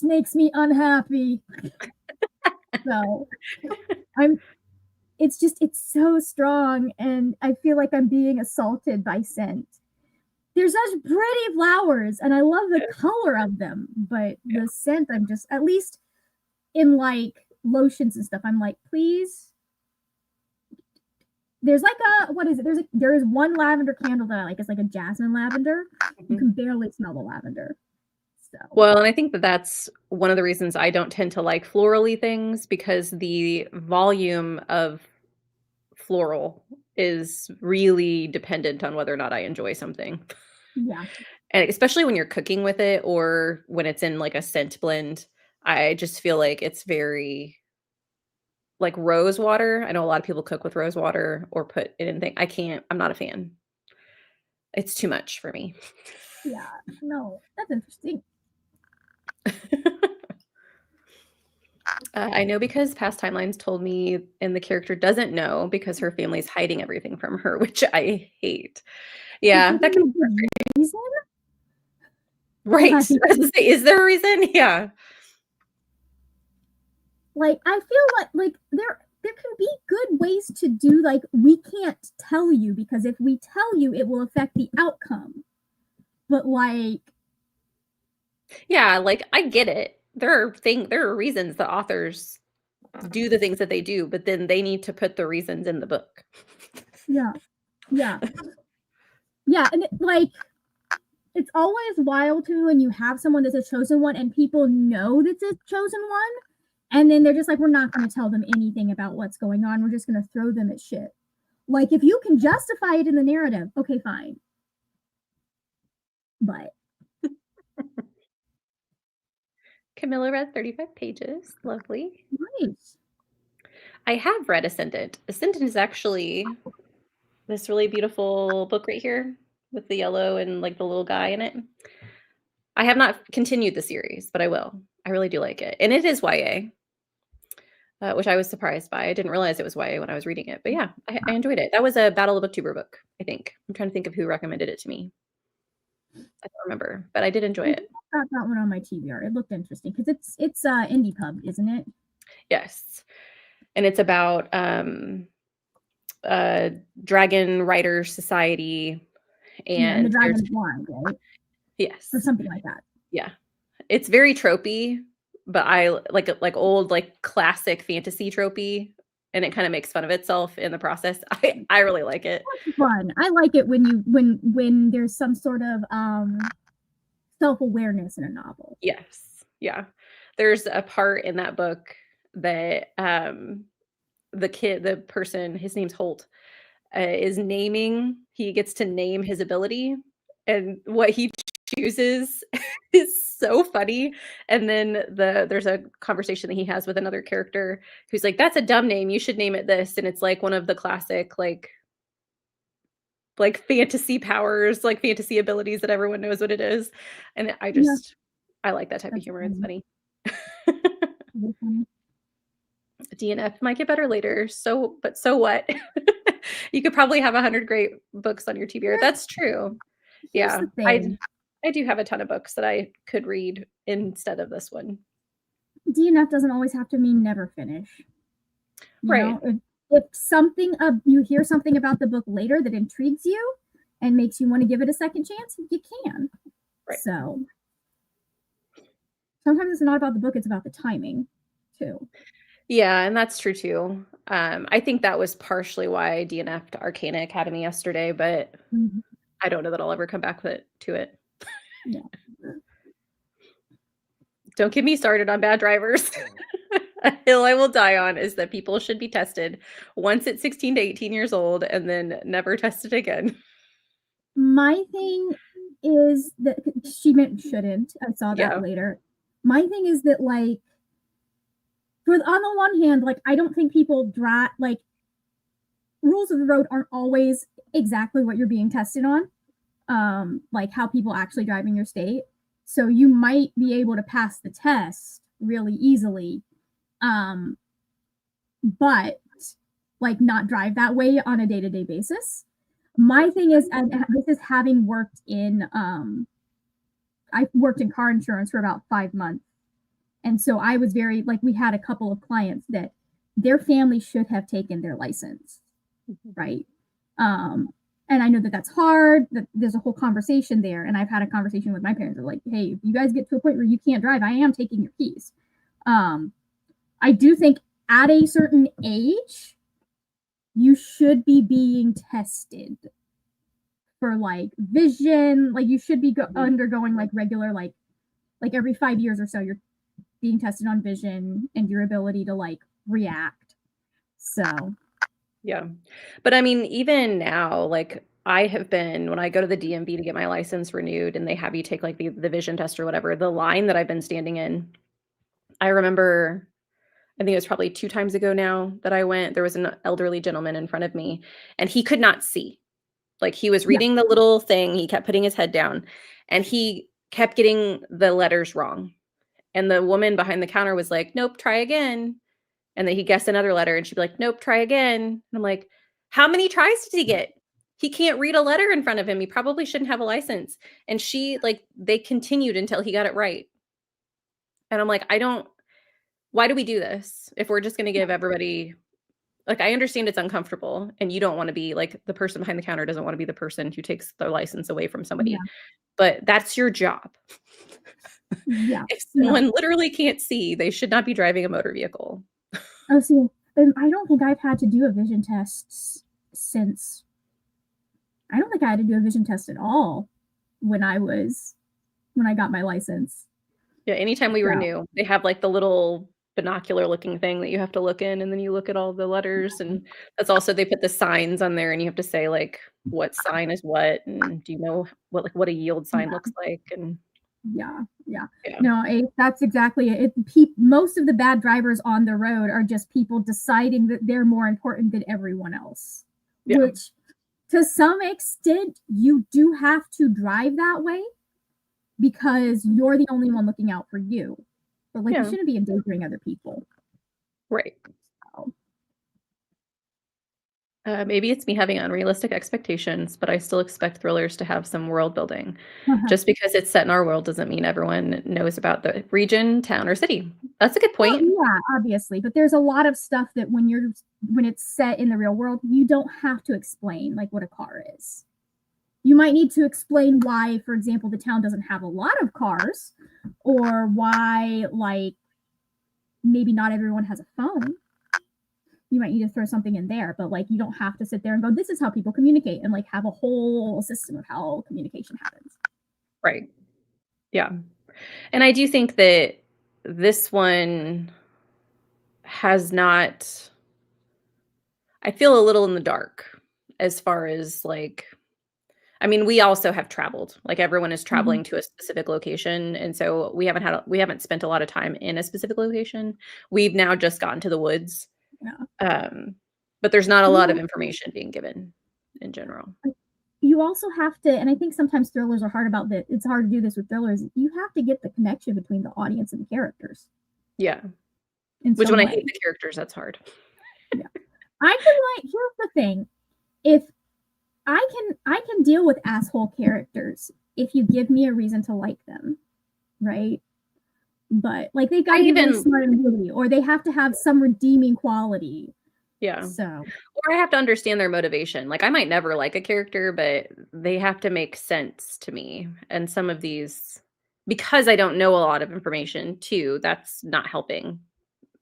makes me unhappy. So it's so strong, and I feel like I'm being assaulted by scent. they're such pretty flowers, and I love the color of them, but the scent, I'm just, at least in like lotions and stuff, I'm like, please. There's like a, what is it? There is one lavender candle that I like. It's like a jasmine lavender. You can barely smell the lavender. So. Well, and I think that that's one of the reasons I don't tend to like florally things, because the volume of floral is really dependent on whether or not I enjoy something. Yeah. And especially when you're cooking with it or when it's in like a scent blend, I just feel like it's very like rose water. I know a lot of people cook with rose water or put it in things. I can't, I'm not a fan. It's too much for me. Yeah. No, that's interesting. I know because past timelines told me, and the character doesn't know because her family's hiding everything from her, which I hate. Yeah, that can be frustrating. Reason? Right. I was gonna say, is there a reason? Yeah. Like, I feel like there can be good ways to do, like, we can't tell you, because if we tell you, it will affect the outcome. But like, yeah, like I get it. There are reasons the authors do the things that they do, but then they need to put the reasons in the book. Yeah. Yeah. Yeah, and like, it's always wild too when you have someone that's a chosen one and people know that's a chosen one, and then they're just like, we're not going to tell them anything about what's going on. We're just going to throw them at shit. Like, if you can justify it in the narrative, okay, fine. But Camilla read 35 pages. Lovely. Nice. I have read Ascendant. Ascendant is actually this really beautiful book right here with the yellow and like the little guy in it. I have not continued the series, but I will. I really do like it. And it is YA, which I was surprised by. I didn't realize it was YA when I was reading it. But yeah, I enjoyed it. That was a Battle of Booktuber book, I think. I'm trying to think of who recommended it to me. I don't remember, but I did enjoy it. I got that one on my TBR. It looked interesting because it's indie pub, isn't it? Yes. And it's about Dragon Writer Society, and the Dragon's Blind, right? Yes. Or something like that. Yeah. It's very tropey, but I like old, like classic fantasy tropey, and it kind of makes fun of itself in the process. I really like it. That's fun. I like it when there's some sort of self-awareness in a novel. Yes. Yeah. There's a part in that book that the person, his name's Holt, he gets to name his ability, and what he chooses is so funny. And then there's a conversation that he has with another character who's like, that's a dumb name, you should name it this. And it's like one of the classic like fantasy powers, like fantasy abilities that everyone knows what it is. And I like that type of humor. It's funny. DNF might get better later. But so what? You could probably have 100 great books on your TBR. That's true. Yeah. I do have a ton of books that I could read instead of this one. DNF doesn't always have to mean never finish. Right. If something you hear something about the book later that intrigues you and makes you want to give it a second chance, you can. Right. So sometimes it's not about the book, it's about the timing too. Yeah, and that's true too. I think that was partially why I DNF'd Arcana Academy yesterday, but I don't know that I'll ever come back to it. Yeah. Don't get me started on bad drivers. A hill I will die on is that people should be tested once at 16 to 18 years old and then never tested again. My thing is that she meant shouldn't. I saw that later. My thing is that, like, on the one hand, like, I don't think people drive, like, rules of the road aren't always exactly what you're being tested on, like how people actually drive in your state. So you might be able to pass the test really easily, but like not drive that way on a day-to-day basis. My thing is, and this is having worked in, I worked in car insurance for about 5 months. And so I was very, like, we had a couple of clients that their family should have taken their license, right? And I know that that's hard, that there's a whole conversation there. And I've had a conversation with my parents of like, hey, if you guys get to a point where you can't drive, I am taking your keys. I do think at a certain age, you should be being tested for like vision. Like you should be undergoing like regular, like every 5 years or so, you're being tested on vision and your ability to like react. So yeah. But I mean, even now, like I have been when I go to the DMV to get my license renewed and they have you take like the vision test or whatever, the line that I've been standing in, I remember I think it was probably 2 times ago now that I went, there was an elderly gentleman in front of me and he could not see. Like he was yeah, reading the little thing, he kept putting his head down and he kept getting the letters wrong. And the woman behind the counter was like, "Nope, try again." And then he guessed another letter and she'd be like, "Nope, try again." And I'm like, "How many tries did he get? He can't read a letter in front of him. He probably shouldn't have a license." And she like they continued until he got it right. And I'm like, "I don't why do we do this if we're just going to give everybody like I understand it's uncomfortable and you don't want to be like the person behind the counter doesn't want to be the person who takes their license away from somebody, yeah, but that's your job." yeah, If yeah. someone literally can't see, they should not be driving a motor vehicle. Oh, see, I don't think I've had to do a vision test since. I don't think I had to do a vision test at all when I got my license. Yeah, anytime we So renew, they have, like, the little binocular looking thing that you have to look in, and then you look at all the letters, and that's also they put the signs on there, and you have to say, like, what sign is what, and do you know what, like, what a yield sign yeah, looks like, and yeah. yeah. No, that's exactly it. Most of the bad drivers on the road are just people deciding that they're more important than everyone else, Yeah. which to some extent you do have to drive that way because you're the only one looking out for you. But like you Yeah. shouldn't be endangering other people. Right. So, Maybe it's me having unrealistic expectations, but I still expect thrillers to have some world building. uh-huh. Just because it's set in our world doesn't mean everyone knows about the region, town, or city. That's a good Well, point. yeah, obviously, but there's a lot of stuff that when it's set in the real world, you don't have to explain like what a car is. You might need to explain why, for example, the town doesn't have a lot of cars, or why like maybe not everyone has a phone. You might need to throw something in there, but like you don't have to sit there and go, this is how people communicate and like have a whole system of how communication happens. Right. Yeah. And I do think that this one has not I feel a little in the dark as far as, like I mean, we also have traveled, like, everyone is Mm-hmm. traveling to a specific location, and so we haven't spent a lot of time in a specific location. We've now just gotten to the woods, Yeah. um, but there's not a lot of You information being given in general. you also have to, and I think sometimes thrillers are hard about that. It's hard to do this with thrillers. You have to get the connection between the audience and the characters Yeah. in Which some when I hate way. the characters, that's hard. Yeah. I can like here's the thing. If I can deal with asshole characters if you give me a reason to like them, right? But like they've got I to be really even smart and witty, or they have to have some redeeming quality. Yeah. So Or I have to understand their motivation. Like, I might never like a character, but they have to make sense to me. And some of these because I don't know a lot of information too, that's not helping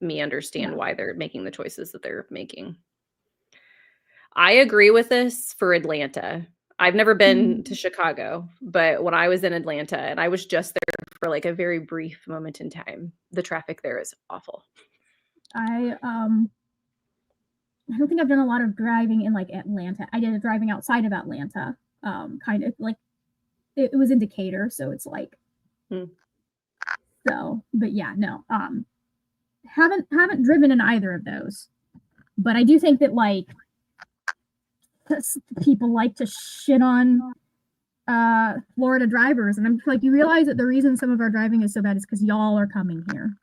me understand yeah. why they're making the choices that they're making. I agree with this for Atlanta. I've never been to Mhm. Chicago, but when I was in Atlanta, and I was just there for, like, a very brief moment in time, the traffic there is awful. I don't think I've done a lot of driving in like Atlanta. I did a driving outside of Atlanta. Kind of like it was in Decatur, so it's like Hmm. so. But yeah, no. Haven't driven in either of those. But I do think that like people like to shit on Florida drivers, and I'm like, you realize that the reason some of our driving is so bad is because y'all are coming here.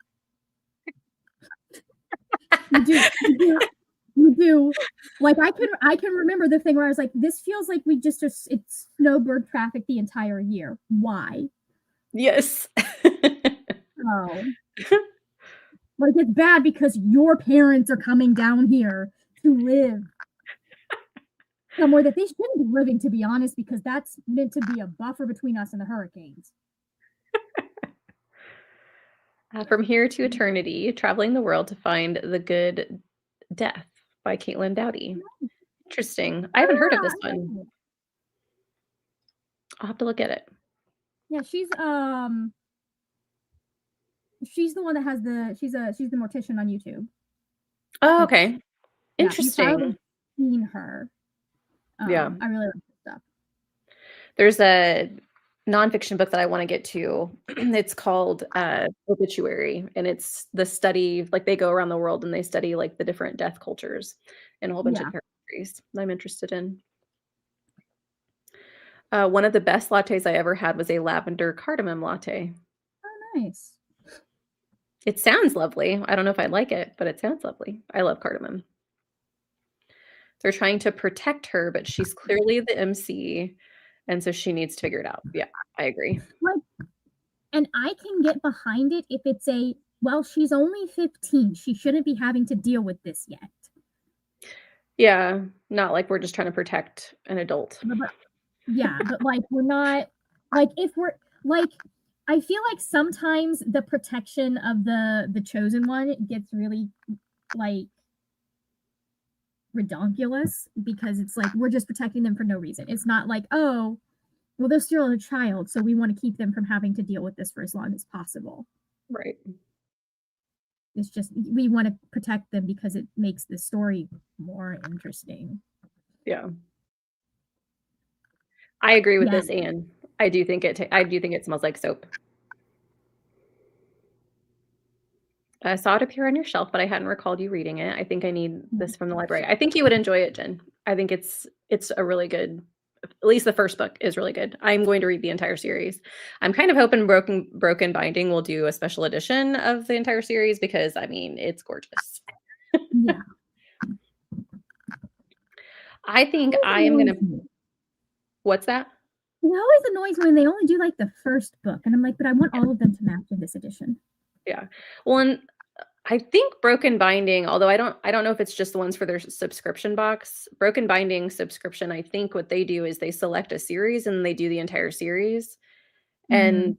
You do, you do, you do. Like I can remember the thing where I was like, this feels like we just it's snowbird traffic the entire year. Why? Yes. Oh, like it's bad because your parents are coming down here to live. somewhere that they shouldn't be living, to be honest, because that's meant to be a buffer between us and the hurricanes. From Here to Eternity, Traveling the World to Find the Good Death by Caitlin Doughty. Interesting. I haven't heard of this one. I'll have to look at it. Yeah, she's the one that has she's the mortician on YouTube. Oh, okay. Yeah, you've Interesting. probably seen her. Yeah. I really like this stuff. There's a nonfiction book that I want to get to. It's called Obituary, and it's the study, like they go around the world and they study like the different death cultures and a whole bunch of countries I'm interested in. One of the best lattes I ever had was a lavender cardamom latte. Oh, nice. It sounds lovely. I don't know if I like it, but it sounds lovely. I love cardamom. They're trying to protect her, but she's clearly the MC, and so she needs to figure it out. Yeah, I agree. And I can get behind it if it's well, she's only 15. She shouldn't be having to deal with this yet. Yeah, not like we're just trying to protect an adult. Yeah, but like we're not like if we're like I feel like sometimes the protection of the chosen one gets really like redonkulous because it's like we're just protecting them for no reason. It's not like, oh, well, they're still a child, so we want to keep them from having to deal with this for as long as possible. Right. It's just we want to protect them because it makes the story more interesting. Yeah. I agree with this, Anne. I do think it smells like soap. I saw it appear on your shelf, but I hadn't recalled you reading it. I think I need this from the library. I think you would enjoy it, Jen. I think it's a really good, at least the first book is really good. I'm going to read the entire series. I'm kind of hoping Broken Binding will do a special edition of the entire series because I mean, it's gorgeous. Yeah. I think I am going to What's that? It always annoys me when they only do like the first book and I'm like, but I want all of them to match in this edition. Yeah. Well, and I think Broken Binding, although I don't know if it's just the ones for their subscription box. Broken Binding subscription, I think what they do is they select a series and they do the entire series. And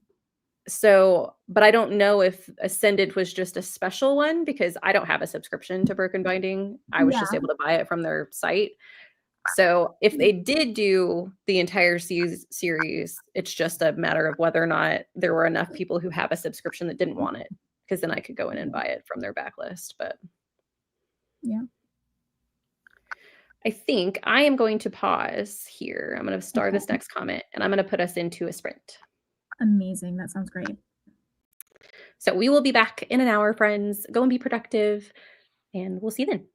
so, but I don't know if Ascended was just a special one because I don't have a subscription to Broken Binding. I was just able to buy it from their site. So if they did do the entire series, it's just a matter of whether or not there were enough people who have a subscription that didn't want it, because then I could go in and buy it from their backlist. But yeah, I think I am going to pause here. I'm going to start this next comment and I'm going to put us into a sprint. Amazing. That sounds great. So we will be back in an hour, friends. Go and be productive, and we'll see you then.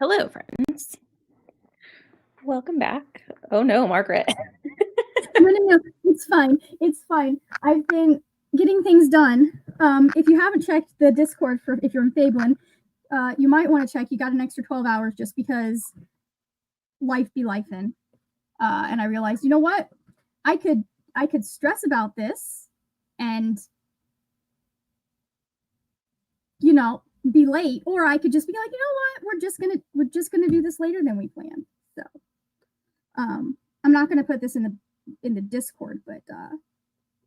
Hello, friends. Welcome back. Oh no, Margaret. No, it's fine. It's fine. I've been getting things done. If you haven't checked the Discord for if you're in Fablen, you might want to check. You got an extra 12 hours just because life be lifing. And I realized, you know what? I could stress about this and be late, or I could just be like, you know what, we're just gonna do this later than we planned. So I'm not gonna put this in the Discord, but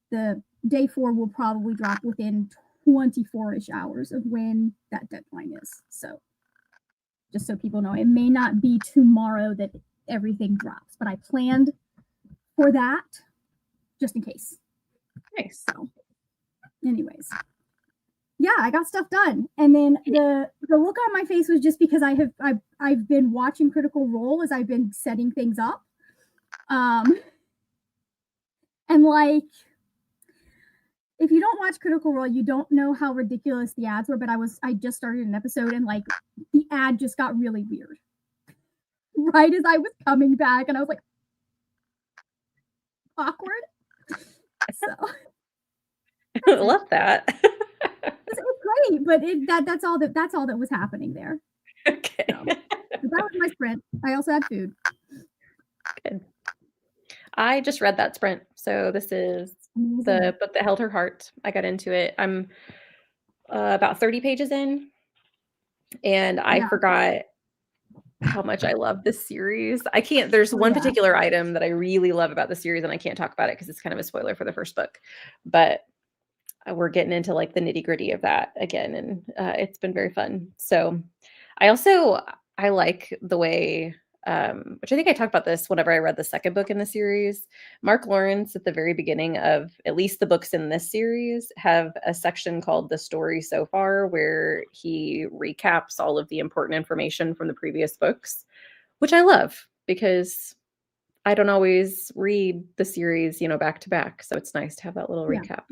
the day 4 will probably drop within 24-ish hours of when that deadline is. So just so people know, it may not be tomorrow that everything drops, but I planned for that just in case. Nice. So anyways, yeah, I got stuff done. And then the look on my face was just because I've been watching Critical Role as I've been setting things up. And like, if you don't watch Critical Role, you don't know how ridiculous the ads were, but I just started an episode and like the ad just got really weird. Right as I was coming back, and I was like, awkward. So love that. It's great, but that's all that was happening there. Okay. So, that was my sprint. I also had food. Good. I just read that sprint. So this is the book that held her heart. I got into it. I'm about 30 pages in, and I forgot how much I love this series. There's one particular item that I really love about the series, and I can't talk about it because it's kind of a spoiler for the first book, but we're getting into like the nitty-gritty of that again, and it's been very fun. So I like the way, which I think I talked about this whenever I read the second book in the series. Mark Lawrence, at the very beginning of at least the books in this series, have a section called The Story So Far, where he recaps all of the important information from the previous books, which I love because I don't always read the series, back to back. So it's nice to have that little recap.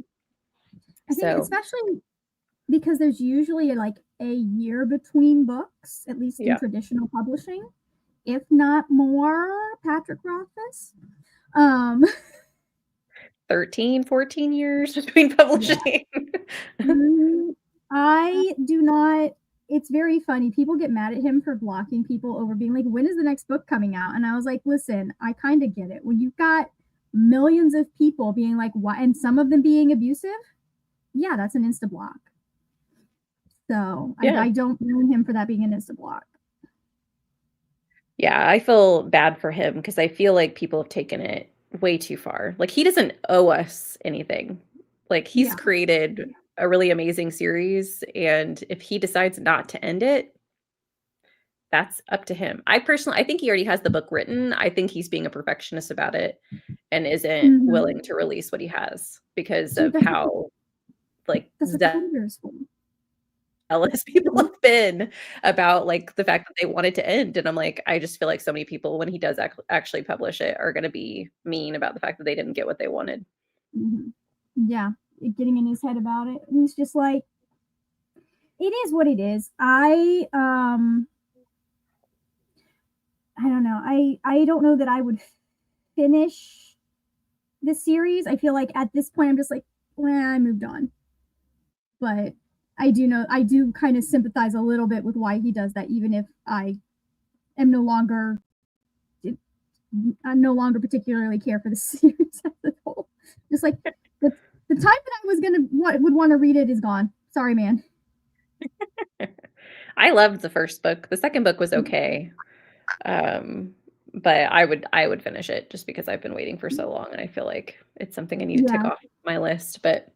I think especially because there's usually like a year between books, at least in traditional publishing, if not more. Patrick Rothfuss. 13, 14 years between publishing. I do not. It's very funny. People get mad at him for blocking people over being like, when is the next book coming out? And I was like, listen, I kind of get it. When you've got millions of people being like, what, and some of them being abusive, yeah, that's an insta block. So I don't blame him for that being an insta block. Yeah, I feel bad for him because I feel like people have taken it way too far. Like, he doesn't owe us anything. Like, he's created a really amazing series, and if he decides not to end it, that's up to him. I think he already has the book written. I think he's being a perfectionist about it and isn't willing to release what he has because of how zealous people have been about like the fact that they want it to end. And I'm like, I just feel like so many people, when he does actually publish it, are going to be mean about the fact that they didn't get what they wanted. Yeah, getting in his head about it. And he's just like, it is what it is. I don't know. I don't know that I would finish the series. I feel like at this point I'm just like, well, I moved on. But I do kind of sympathize a little bit with why he does that, even if I am no longer particularly care for the series as a whole. Just like the time that I was would want to read it is gone. Sorry, man. I loved the first book. The second book was okay. But I would finish it just because I've been waiting for so long, and I feel like it's something I need to tick off my list, but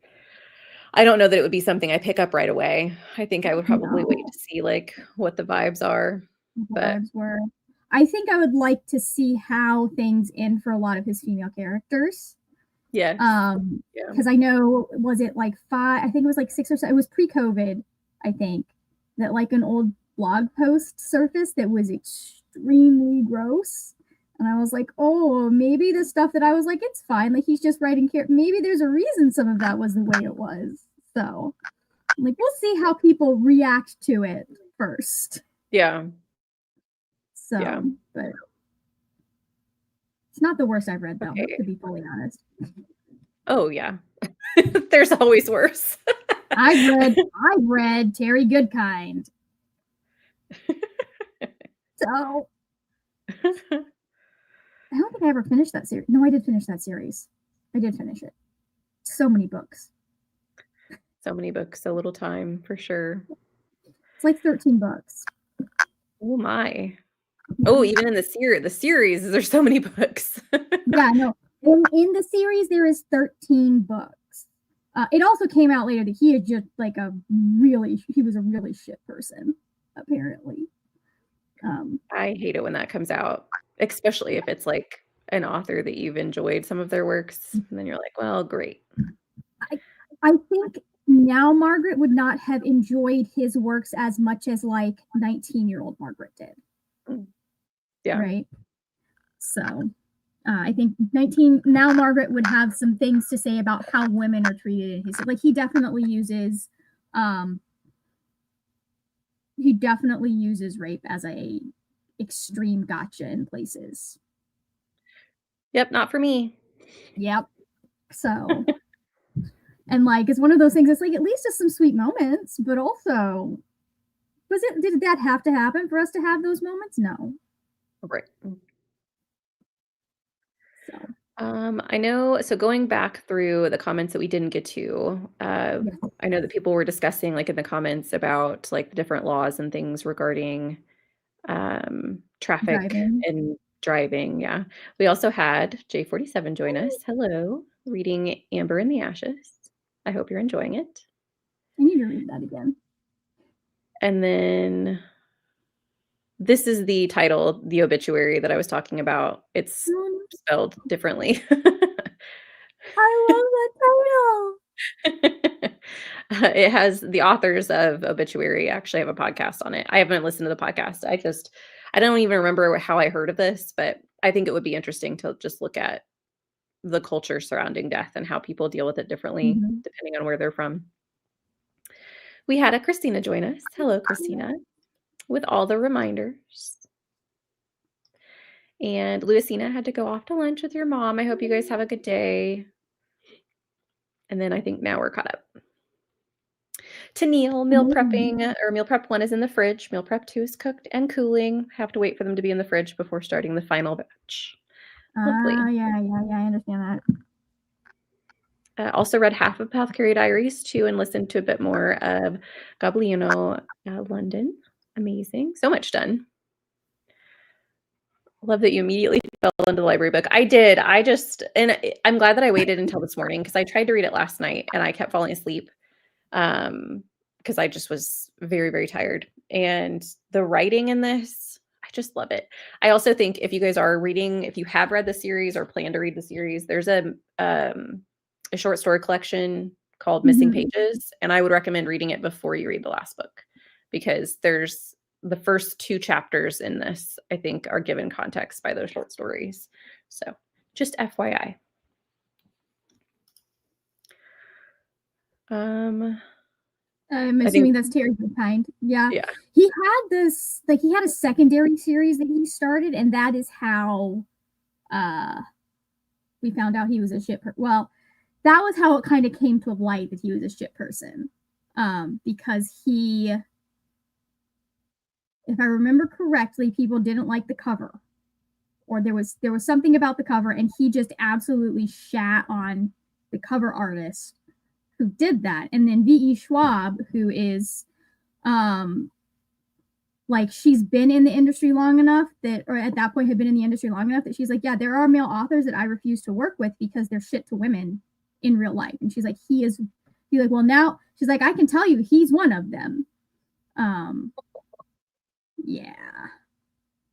I don't know that it would be something I pick up right away. I think I would probably wait to see like what the vibes are. I think I would like to see how things end for a lot of his female characters. Yeah. Because I know, was it like 5? I think it was like 6 or 7. It was pre-COVID, I think, that like an old blog post surfaced that was extremely gross. And I was like, oh, maybe the stuff that I was like, it's fine. Like, he's just writing maybe there's a reason some of that was the way it was. So, like, we'll see how people react to it first. Yeah. Yeah. So, but it's not the worst I've read, though, Okay. to be fully honest. Oh, yeah. There's always worse. I've read Terry Goodkind. So I don't think I ever finished that series. No, I did finish that series. I did finish it. So many books. So many books, so little time, for sure. It's like 13 books. Oh my. Yeah. Oh, even in the series, there's so many books. Yeah, no. In the series, there is 13 books. It also came out later that he had just like he was a really shit person, apparently. I hate it when that comes out, especially if it's like an author that you've enjoyed some of their works, and then you're like, well, great. I think now Margaret would not have enjoyed his works as much as like 19-year-old Margaret did. Yeah. Right. So I think now Margaret would have some things to say about how women are treated in his, like he definitely uses rape as a extreme gotcha in places. Yep, not for me. Yep. So and like it's one of those things, it's like at least just some sweet moments, but also did that have to happen for us to have those moments? No. Right. So I know, so going back through the comments that we didn't get to, yes. I know that people were discussing like in the comments about like the different laws and things regarding traffic Driving. and driving. Yeah. We also had J47 join us. Hello, reading Amber in the Ashes. I hope you're enjoying it. I need to read that again. And then this is the title, the obituary that I was talking about. It's spelled differently. I love that title. It has the authors of Obituary actually have a podcast on it. I haven't listened to the podcast. I don't even remember how I heard of this, but I think it would be interesting to just look at the culture surrounding death and how people deal with it differently depending on where they're from. We had a Christina join us. Hello, Christina, with all the reminders. And Louisina had to go off to lunch with your mom. I hope you guys have a good day. And then I think now we're caught up. To Neil, meal prepping or meal prep 1 is in the fridge. Meal prep 2 is cooked and cooling. Have to wait for them to be in the fridge before starting the final batch. Lovely. Yeah, I understand that. Also read half of Apothecary Diaries too and listened to a bit more of Goblino London. Amazing. So much done. Love that you immediately fell into the library book. I did. And I'm glad that I waited until this morning because I tried to read it last night and I kept falling asleep because I just was very, very tired. And the writing in this, I just love it. I also think if you guys are reading, if you have read the series or plan to read the series, there's a short story collection called Missing Pages, and I would recommend reading it before you read the last book because there's the first 2 chapters in this, I think, are given context by those short stories. So just FYI. I'm assuming that's Terry Goodkind. Yeah. He had a secondary series that he started, and that is how we found out he was a shit person. Well, that was how it kind of came to light that he was a shit person. Because if I remember correctly, people didn't like the cover. Or there was something about the cover, and he just absolutely shat on the cover artist who did that. And then V.E. Schwab, who is like she's been in the industry long enough or at that point had been in the industry long enough that she's like, yeah, there are male authors that I refuse to work with because they're shit to women in real life. And she's like, he's like, well, now she's like, I can tell you he's one of them. Yeah.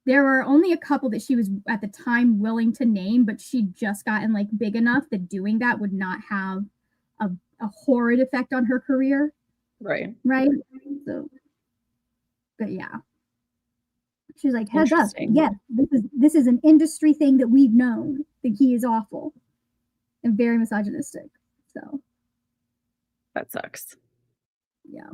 There were only a couple that she was at the time willing to name, but she'd just gotten like big enough that doing that would not have a horrid effect on her career. Right. So, but yeah, she's like, heads up, yes, this is an industry thing that we've known that he is awful and very misogynistic. So that sucks. Yeah.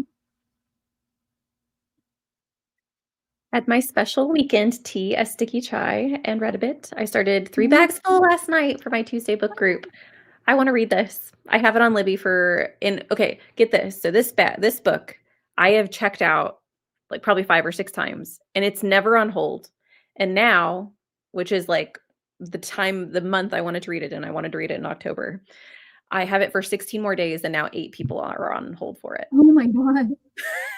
Had my special weekend tea, a sticky chai, and read a bit. I started 3 Bags Full last night for my Tuesday book group. I wanna read this. I have it on Libby okay, get this. So this book, I have checked out, like, probably 5 or 6 times, and it's never on hold. And now, which is, like, the month I wanted to read it in, I wanted to read it in October. I have it for 16 more days, and now 8 people are on hold for it. Oh my god.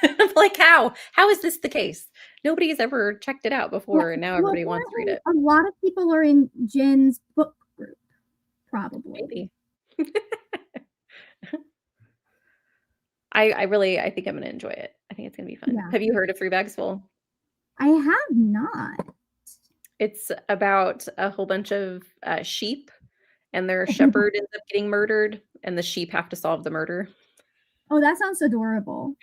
I'm like, "How? How is this the case? Nobody's ever checked it out before, and now Well, everybody wants to read apparently it." a lot of people are in Jen's book group, probably. Maybe. I think I'm gonna enjoy it. I think it's gonna be fun. Yeah. Have you heard of 3 Bags Full? I have not. It's about a whole bunch of, sheep, and their shepherd ends up getting murdered, and the sheep have to solve the murder. Oh, that sounds adorable.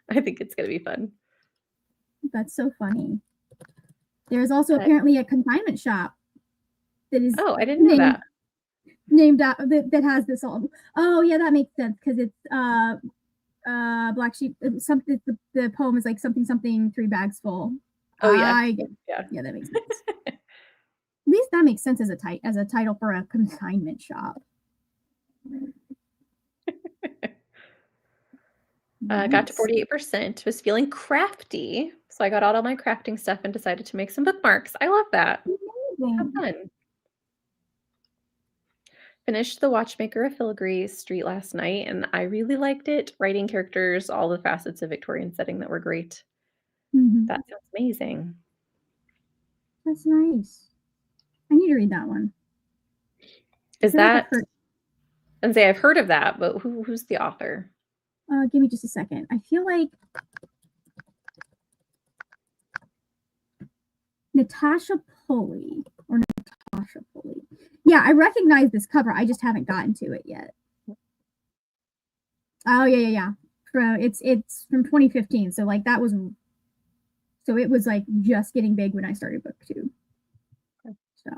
I think it's gonna be fun. That's so funny. There's also apparently a consignment shop that is Oh, I didn't know that. named that has this all. Oh yeah, that makes sense because it's Black Sheep. Something the poem is like something 3 bags full. Oh, yeah. Yeah, that makes sense. At least that makes sense as a title for a consignment shop. Got to 48%, was feeling crafty, so I got out all my crafting stuff and decided to make some bookmarks. I love that. How fun. Finished The Watchmaker of Filigree Street last night, and I really liked it. Writing characters, all the facets of Victorian setting that were great. That sounds amazing. That's nice. I need to read that one. Is that and say I've heard of that, but who's the author? Give me just a second. I feel like Natasha Pulley. Yeah, I recognize this cover. I just haven't gotten to it yet. Oh yeah. It's from 2015. So like it was like just getting big when I started BookTube. So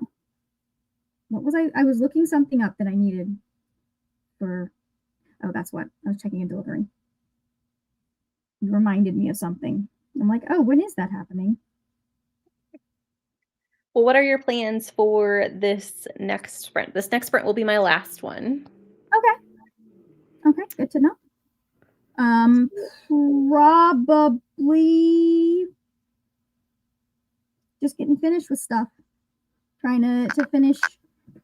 what was I was looking something up that I needed for. Oh, that's what I was checking and delivering. It reminded me of something. I'm like, oh, when is that happening? Well, what are your plans for this next sprint? This next sprint will be my last one. Okay, good to know. Probably just getting finished with stuff. Trying to finish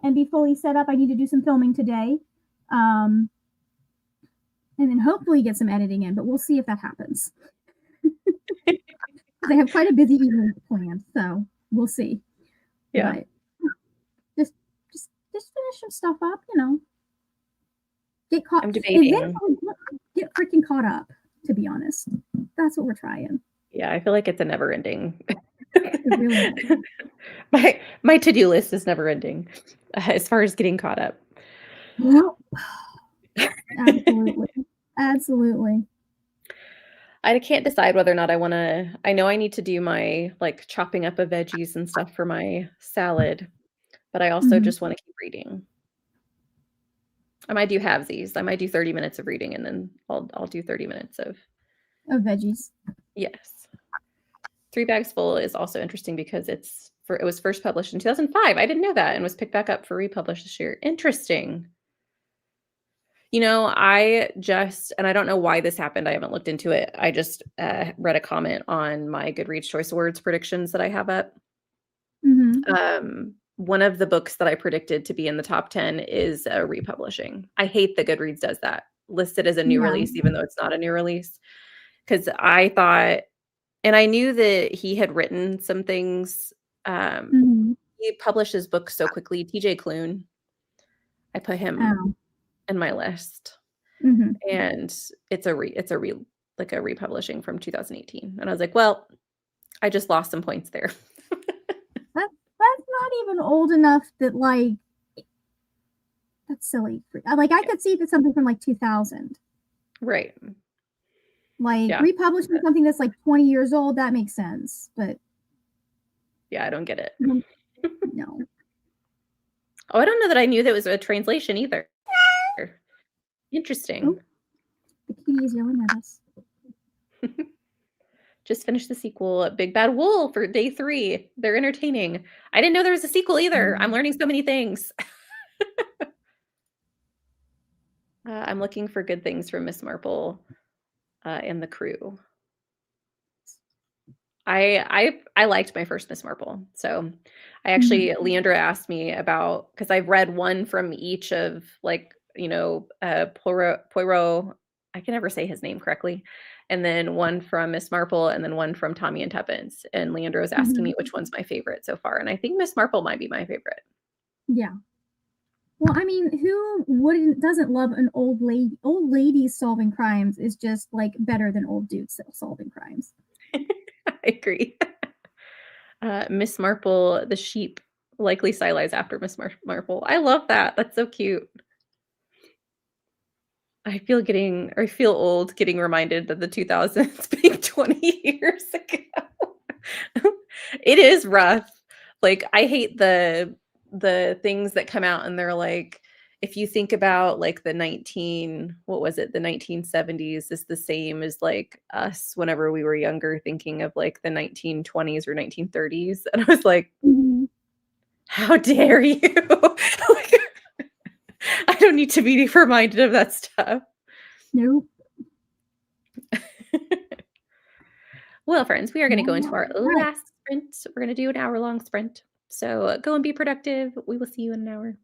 and be fully set up. I need to do some filming today. And then hopefully get some editing in, but we'll see if that happens. I have quite a busy evening planned, so we'll see. Yeah. But just finish some stuff up, Get caught. I'm debating. Get freaking caught up, to be honest. That's what we're trying. Yeah, I feel like it's a never ending. It really is. My to-do list is never ending as far as getting caught up. Absolutely. I can't decide whether or not I know I need to do my, like, chopping up of veggies and stuff for my salad, but I also just wanna keep reading. I might do halvesies. I might do 30 minutes of reading, and then I'll do 30 minutes of veggies. Yes. 3 Bags Full is also interesting because it was first published in 2005. I didn't know that, and was picked back up for republished this year. Interesting. I don't know why this happened. I haven't looked into it. I just read a comment on my Goodreads Choice Awards predictions that I have up. One of the books that I predicted to be in the top 10 is a republishing. I hate that Goodreads does that. Listed as a new release, even though it's not a new release. Because I thought, and I knew that he had written some things. He publishes books so quickly. TJ Klune. I put him in my list. And it's a republishing from 2018. And I was like, well, I just lost some points there. That's not even old enough that, like, that's silly. Like, I could see that something from like 2000. Right. Like, republishing something that's like 20 years old, that makes sense. But yeah, I don't get it. No. Oh, I don't know that I knew that was a translation either. Interesting. Oh, the kitty is yelling at us. Just finished the sequel, Big Bad Wolf for day 3. They're entertaining. I didn't know there was a sequel either. I'm learning so many things. I'm looking for good things from Miss Marple, and the crew. I liked my first Miss Marple. So, I actually Mhm. Leandra asked me about because I've read one from each of, like, Poirot, I can never say his name correctly, and then one from Miss Marple, and then one from Tommy and Tuppence, and Leandra was asking Mhm. me which one's my favorite so far, and I think Miss Marple might be my favorite. Yeah. Well, I mean, who wouldn't doesn't love an old ladies solving crimes is just, like, better than old dudes solving crimes. I agree. Miss Marple, the sheep likely stylized after Miss Marple. I love that. That's so cute. I feel old getting reminded that the 2000s being 20 years ago. It is rough. Like, I hate the things that come out and they're like, if you think about like the 19 what was it? The 1970s is the same as like us whenever we were younger thinking of like the 1920s or 1930s. And I was like, Mhm. how dare you? Like, I don't need to be reminded of that stuff. Nope. Well, friends, we are going to go into our Alright. last sprint. We're going to do an hour-long sprint. So go and be productive. We will see you in an hour.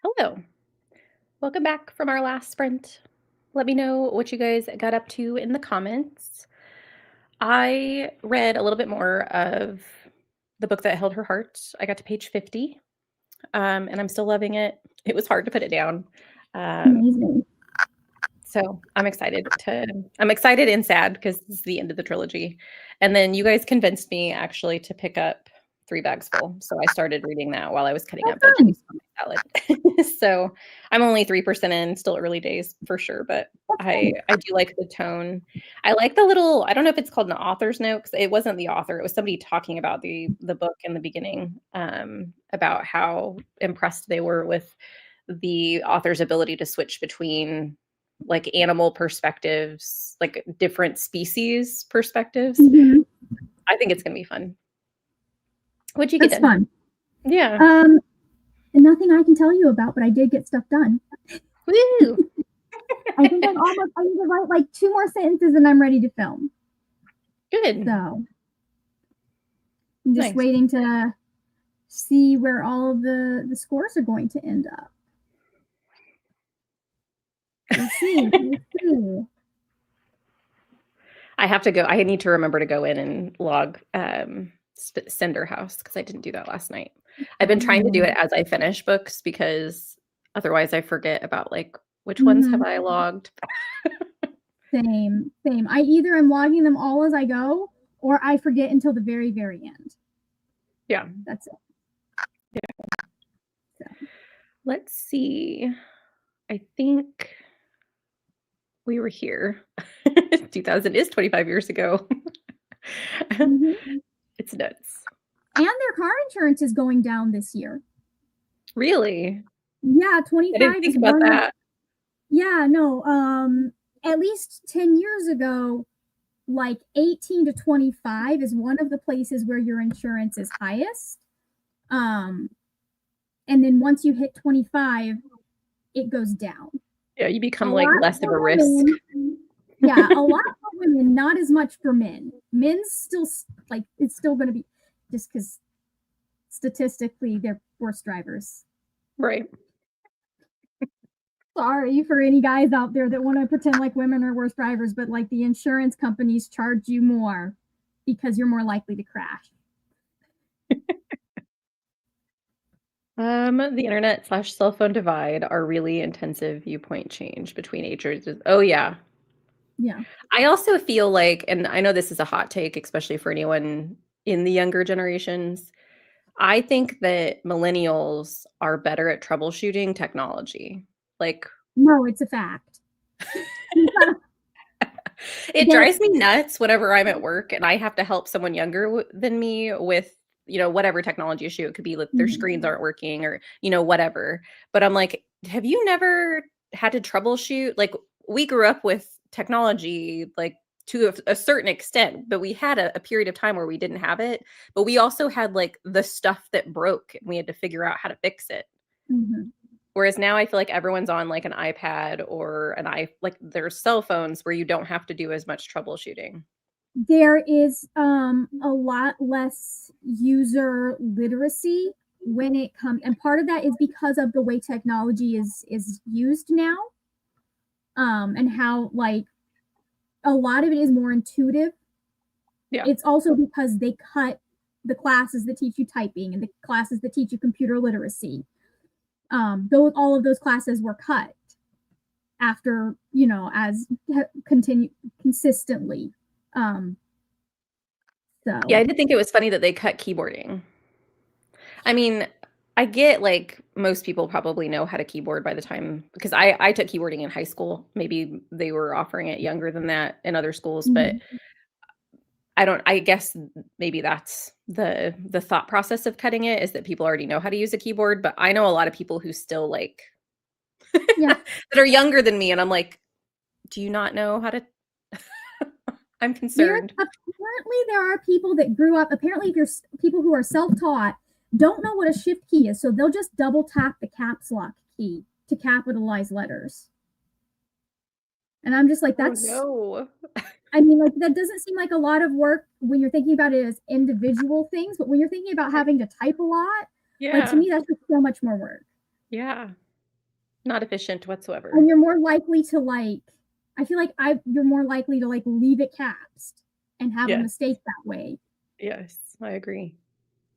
Hello. Welcome back from our last sprint. Let me know what you guys got up to in the comments. I read a little bit more of the book that held her heart. I got to page 50, and I'm still loving it. It was hard to put it down. Amazing. So I'm excited and sad because this is the end of the trilogy. And then you guys convinced me actually to pick up Three Bags Full. So I started reading that while I was cutting up veggies on my salad. So I'm only 3% in, still early days for sure, but I do like the tone. I like the little, I don't know if it's called an author's note, because it wasn't the author, it was somebody talking about the book in the beginning, about how impressed they were with the author's ability to switch between like animal perspectives, like different species perspectives. Mm-hmm. I think it's gonna be fun. What'd you get That's done? fun. Yeah. Nothing I can tell you about, but I did get stuff done. Woo! I think I need to write like 2 more sentences and I'm ready to film. Good. So I'm just waiting to see where all of the scores are going to end up. We'll see. I have to go. I need to remember to go in and log Cinder House because I didn't do that last night. I've been trying to do it as I finish books because otherwise I forget about like which ones have I logged. Same. I either am logging them all as I go or I forget until the very, very end. Yeah. That's it. Yeah. So. Let's see. I think we were here. 2000 is 25 years ago. It's nuts. And their car insurance is going down this year. Really? Yeah, 25 I didn't think about that. Yeah, no. At least 10 years ago, like 18 to 25 is one of the places where your insurance is highest. And then once you hit 25, it goes down. Yeah, you become like less of a risk. Yeah, a lot for women, not as much for men. Men's still like it's still going to be just because statistically they're worse drivers. Right. Sorry for any guys out there that want to pretend like women are worse drivers, but like the insurance companies charge you more because you're more likely to crash. The internet/cell phone divide are really intensive viewpoint change between ages. Oh yeah. Yeah. I also feel like, and I know this is a hot take, especially for anyone in the younger generations, I think that millennials are better at troubleshooting technology. Like, no, it's a fact. It drives me nuts whenever I'm at work and I have to help someone younger than me with, whatever technology issue. It could be like their screens aren't working or, whatever. But I'm like, have you never had to troubleshoot? Like, we grew up with technology, like to a certain extent, but we had a period of time where we didn't have it. But we also had like the stuff that broke and we had to figure out how to fix it. Whereas now I feel like everyone's on like an iPad or like there's cell phones where you don't have to do as much troubleshooting. There is a lot less user literacy when it comes, and part of that is because of the way technology is used now, and how like a lot of it is more intuitive. Yeah. It's also because they cut the classes that teach you typing and the classes that teach you computer literacy. All of those classes were cut after, as continue consistently. So yeah, I did think it was funny that they cut keyboarding. I mean, I get like most people probably know how to keyboard by the time, because I took keyboarding in high school. Maybe they were offering it younger than that in other schools, but I guess maybe that's the thought process of cutting it, is that people already know how to use a keyboard. But I know a lot of people who still like that are younger than me, and I'm like, do you not know how to? I'm concerned. Apparently there are people that grew up, apparently if you're people who are self-taught don't know what a shift key is, so they'll just double tap the caps lock key to capitalize letters. And I'm just like, that's I mean, like, that doesn't seem like a lot of work when you're thinking about it as individual things, but when you're thinking about having to type a lot, like, to me, that's just so much more work. Yeah. not efficient whatsoever. And you're more likely to like, I feel like you're more likely to like leave it capsed and have a Yes. mistake that way. Yes, I agree.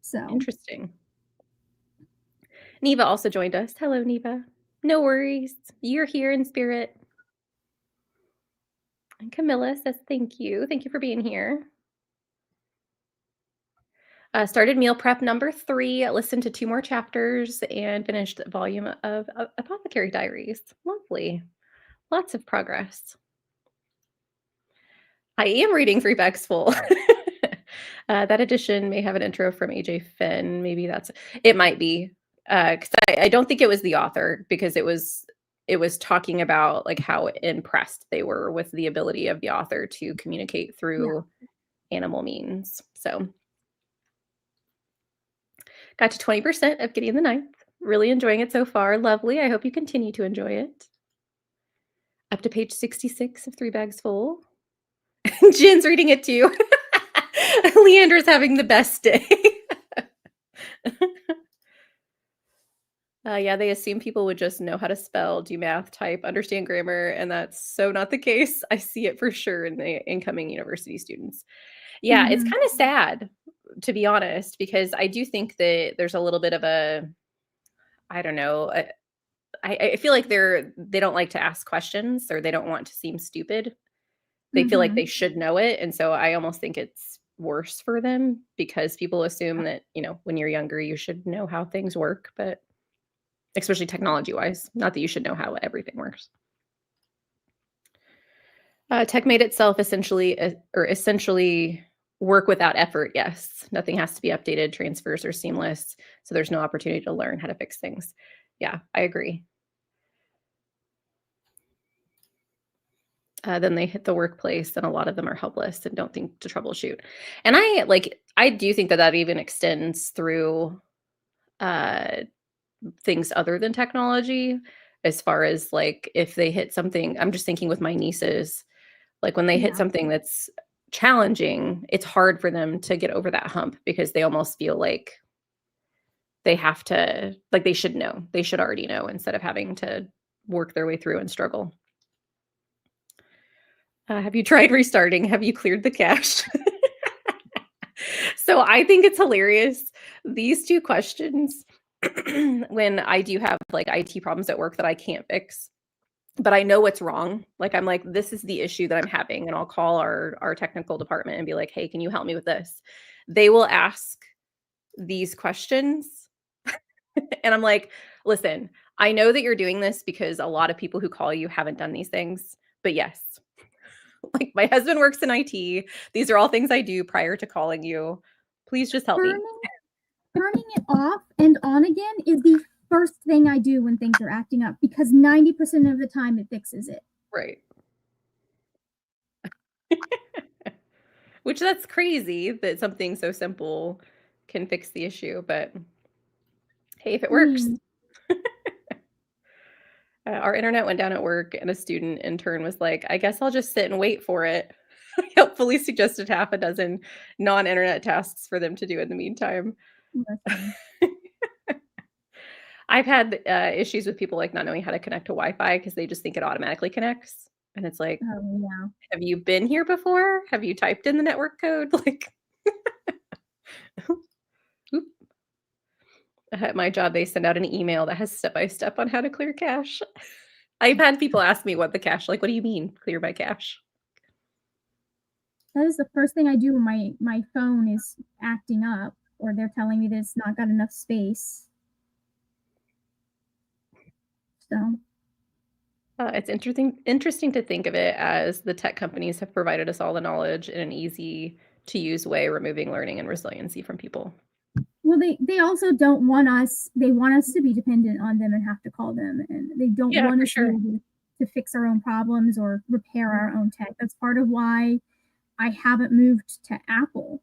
So Interesting. Neva also joined us. Hello, Neva. No worries. You're here in spirit. And Camilla says thank you. Thank you for being here. Started meal prep number 3, listened to 2 more chapters, and finished the volume of Apothecary Diaries. Lovely. Lots of progress. I am reading 3 Bags Full. That edition may have an intro from AJ Finn. Maybe it might be. Because I don't think it was the author, because it was talking about like how impressed they were with the ability of the author to communicate through animal means. So got to 20% of getting the 9th. Really enjoying it so far. Lovely. I hope you continue to enjoy it. Up to page 66 of 3 Bags Full. Jin's reading it too. Leandra's having the best day. Yeah, they assume people would just know how to spell, do math, type, understand grammar, and that's so not the case. I see it for sure in the incoming university students. Yeah, it's kind of sad, to be honest, because I do think that there's a little bit of a, I don't know, I feel like they don't like to ask questions, or they don't want to seem stupid. They feel like they should know it, and so I almost think it's worse for them, because people assume that, when you're younger, you should know how things work, but especially technology-wise, not that you should know how everything works. Tech made itself essentially work without effort, yes. Nothing has to be updated, transfers are seamless, so there's no opportunity to learn how to fix things. Yeah, I agree. Then they hit the workplace, and a lot of them are helpless and don't think to troubleshoot. And I do think that even extends through things other than technology, as far as like if they hit something. I'm just thinking with my nieces, like when they hit something that's challenging, it's hard for them to get over that hump, because they almost feel like they have to, like they should know, they should already know, instead of having to work their way through and struggle. Have you tried restarting? Have you cleared the cache? So I think it's hilarious. These 2 questions, when I do have like IT problems at work that I can't fix, but I know what's wrong. Like, I'm like, this is the issue that I'm having. And I'll call our technical department and be like, hey, can you help me with this? They will ask these questions. And I'm like, listen, I know that you're doing this because a lot of people who call you haven't done these things. But yes, like my husband works in IT. These are all things I do prior to calling you. Please just help me. Turning it off and on again is the first thing I do when things are acting up, because 90% of the time it fixes it. Right. Which, that's crazy that something so simple can fix the issue, but hey, if it works. Our internet went down at work, and a student intern was like, I guess I'll just sit and wait for it. I helpfully suggested half a dozen non-internet tasks for them to do in the meantime. I've had issues with people like not knowing how to connect to Wi-Fi, because they just think it automatically connects. And it's like, have you been here before? Have you typed in the network code? Like, at my job, they send out an email that has step-by-step on how to clear cache. I've had people ask me what the cache, like, what do you mean clear my cache? That is the first thing I do when my phone is acting up, or they're telling me that it's not got enough space. So it's interesting to think of it as the tech companies have provided us all the knowledge in an easy to use way, removing learning and resiliency from people. Well, they also don't want us. They want us to be dependent on them and have to call them, and they don't want us to fix our own problems or repair our own tech. That's part of why I haven't moved to Apple.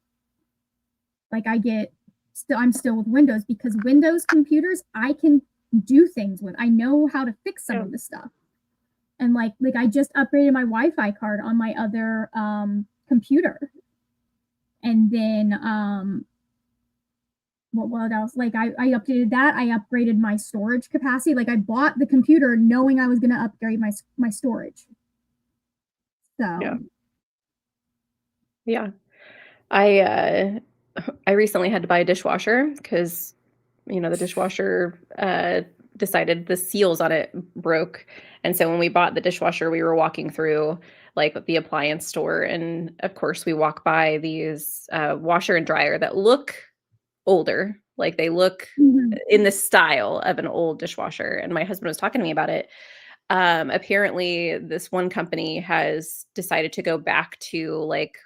Like I'm still with Windows, because Windows computers I can do things with. I know how to fix some of the stuff. And like I just upgraded my Wi-Fi card on my other what else? Like I updated that. I upgraded my storage capacity. Like I bought the computer knowing I was going to upgrade my storage. Yeah. So Yeah. I recently had to buy a dishwasher because, the dishwasher decided the seals on it broke. And so when we bought the dishwasher, we were walking through like the appliance store. And of course, we walk by these washer and dryer that look older. Like they look mhm. in the style of an old dishwasher. And my husband was talking to me about it. Apparently, this one company has decided to go back to like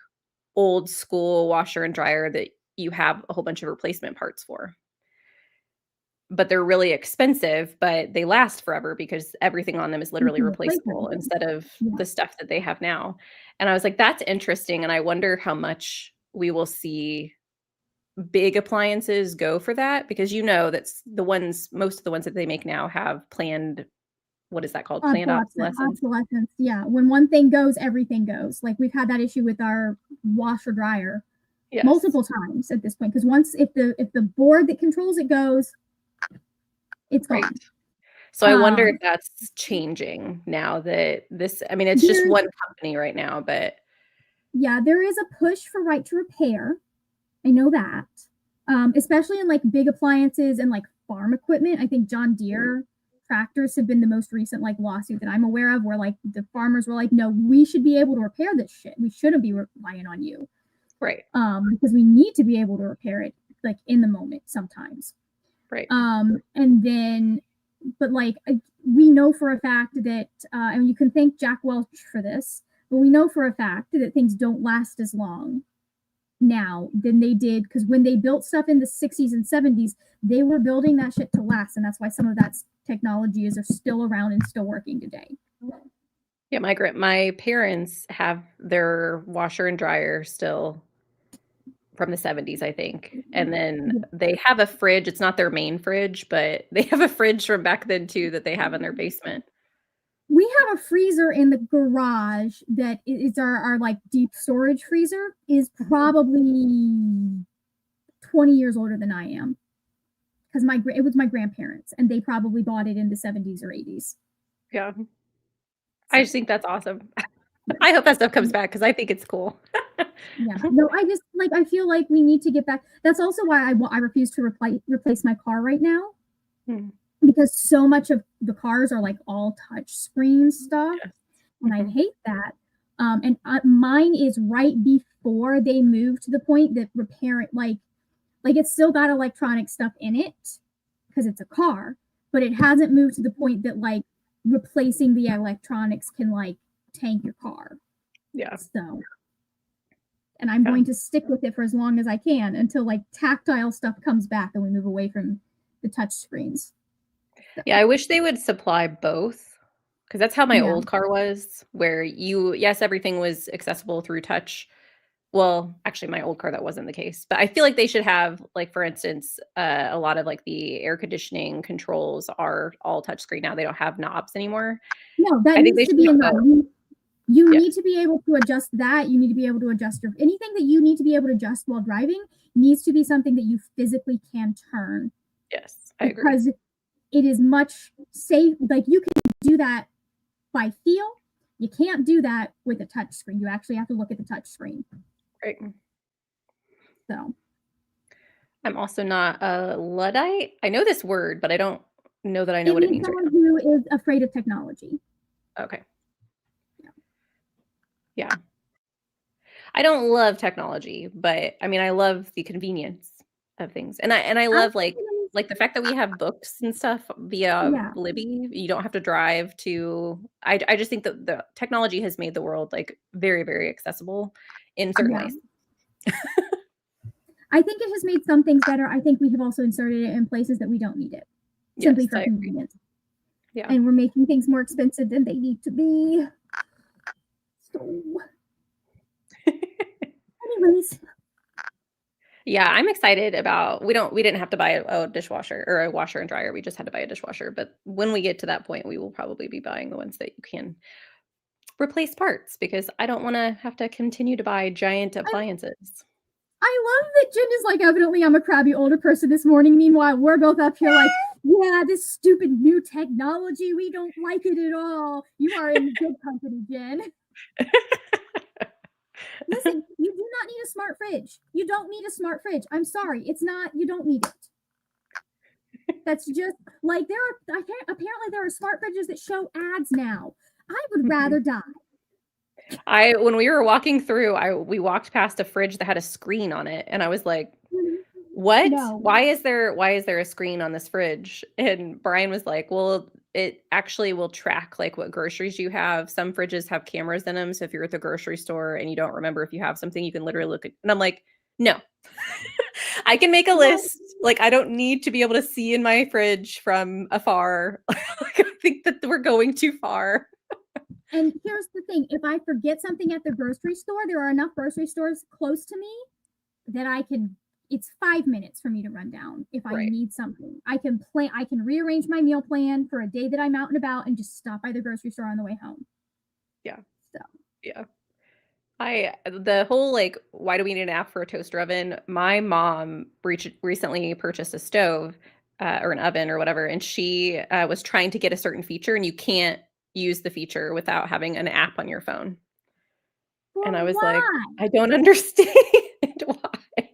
old school washer and dryer that you have a whole bunch of replacement parts for. But they're really expensive, but they last forever because everything on them is You literally can replace replaceable everything. instead of Yeah. the stuff that they have now. And I was like, that's interesting. And I wonder how much we will see big appliances go for that because that's most of the ones that they make now have planned, what is that called? Planned obsolescence. Obsolescence. Yeah. When one thing goes, everything goes. Like we've had that issue with our washer dryer Yes. multiple times at this point. Because once if the board that controls it goes, it's Right. gone. So I wonder if that's changing now that it's just There's one company right now, but Yeah, there is a push for right to repair. I know that. Especially in like big appliances and like farm equipment. I think John Deere tractors have been the most recent like lawsuit that I'm aware of where like the farmers were like, no, we should be able to repair this shit. We shouldn't be relying on you. right. Because we need to be able to repair it like in the moment sometimes. Right. And then, but like we know for a fact that, and you can thank Jack Welch for this, but we know for a fact that things don't last as long now than they did because when they built stuff in the 60s and 70s, they were building that shit to last, and that's why some of that technology is still around and still working today. Yeah, my parents have their washer and dryer still from the 70s, I think. And then they have a fridge. It's not their main fridge, but they have a fridge from back then too that they have in their basement. We have a freezer in the garage that is our like deep storage freezer is probably 20 years older than I am because it was my grandparents and they probably bought it in the 70s or 80s. Yeah. I just think that's awesome. I hope that stuff comes back because I think it's cool. Yeah. No, I just like I feel like we need to get back. That's also why I refuse to replace my car right now. Hmm. Because so much of the cars are like all touch screen stuff, Yes. and I hate that. And mine is right before they move to the point that repair it like it's still got electronic stuff in it because it's a car, but it hasn't moved to the point that like replacing the electronics can like tank your car. Yeah. So, and I'm going to stick with it for as long as I can until like tactile stuff comes back and we move away from the touch screens. Yeah, I wish they would supply both because that's how my old car was, where yes, everything was accessible through touch. Well, actually, my old car, that wasn't the case. But I feel like they should have, like, for instance, a lot of like the air conditioning controls are all touchscreen now. They don't have knobs anymore. No, that I think they needs to should be a have knob. both. You Yes. need to be able to adjust that. You need to be able to adjust anything that you need to be able to adjust while driving needs to be something that you physically can turn. Yes, I agree. Because it is much safe. Like you can do that by feel. You can't do that with a touch screen. You actually have to look at the touch screen. Right. So I'm also not a Luddite. I know this word, but I don't know that I know what it means right someone who is afraid of technology. now. Okay. Yeah. I don't love technology, but I mean, I love the convenience of things. And I love like the fact that we have books and stuff via Yeah. Libby. You don't have to drive to I just think that the technology has made the world like very, very accessible in certain ways. I think it has made some things better. I think we have also inserted it in places that we don't need it. Simply for convenience. Yeah. And we're making things more expensive than they need to be. So anyways. Yeah, I'm excited about we didn't have to buy a dishwasher or a washer and dryer. We just had to buy a dishwasher. But when we get to that point, we will probably be buying the ones that you can replace parts because I don't want to have to continue to buy giant appliances. I love that Jen is like, evidently I'm a crabby older person this morning. Meanwhile, we're both up here like, yeah, this stupid new technology, we don't like it at all. You are in good company, Jen. Listen, you do not need a smart fridge. You don't need a smart fridge. I'm sorry. It's not, you don't need it. That's just like apparently there are smart fridges that show ads now. I would rather die. When we were walking through, we walked past a fridge that had a screen on it, and I was like, what? No. Why is there a screen on this fridge? And Brian was like, well, it actually will track like what groceries you have. Some fridges have cameras in them, so if you're at the grocery store and you don't remember if you have something, you can literally look at. And I'm like, no. I can make a list. Like, I don't need to be able to see in my fridge from afar. I think that we're going too far. And here's the thing, if I forget something at the grocery store, there are enough grocery stores close to me that it's 5 minutes for me to run down if I need something. I can rearrange my meal plan for a day that I'm out and about and just stop by the grocery store on the way home. Yeah. So. Yeah. The whole like, why do we need an app for a toaster oven? My mom recently purchased a stove or an oven or whatever, and she was trying to get a certain feature, and you can't use the feature without having an app on your phone. Well, and I was why? like, I don't understand why.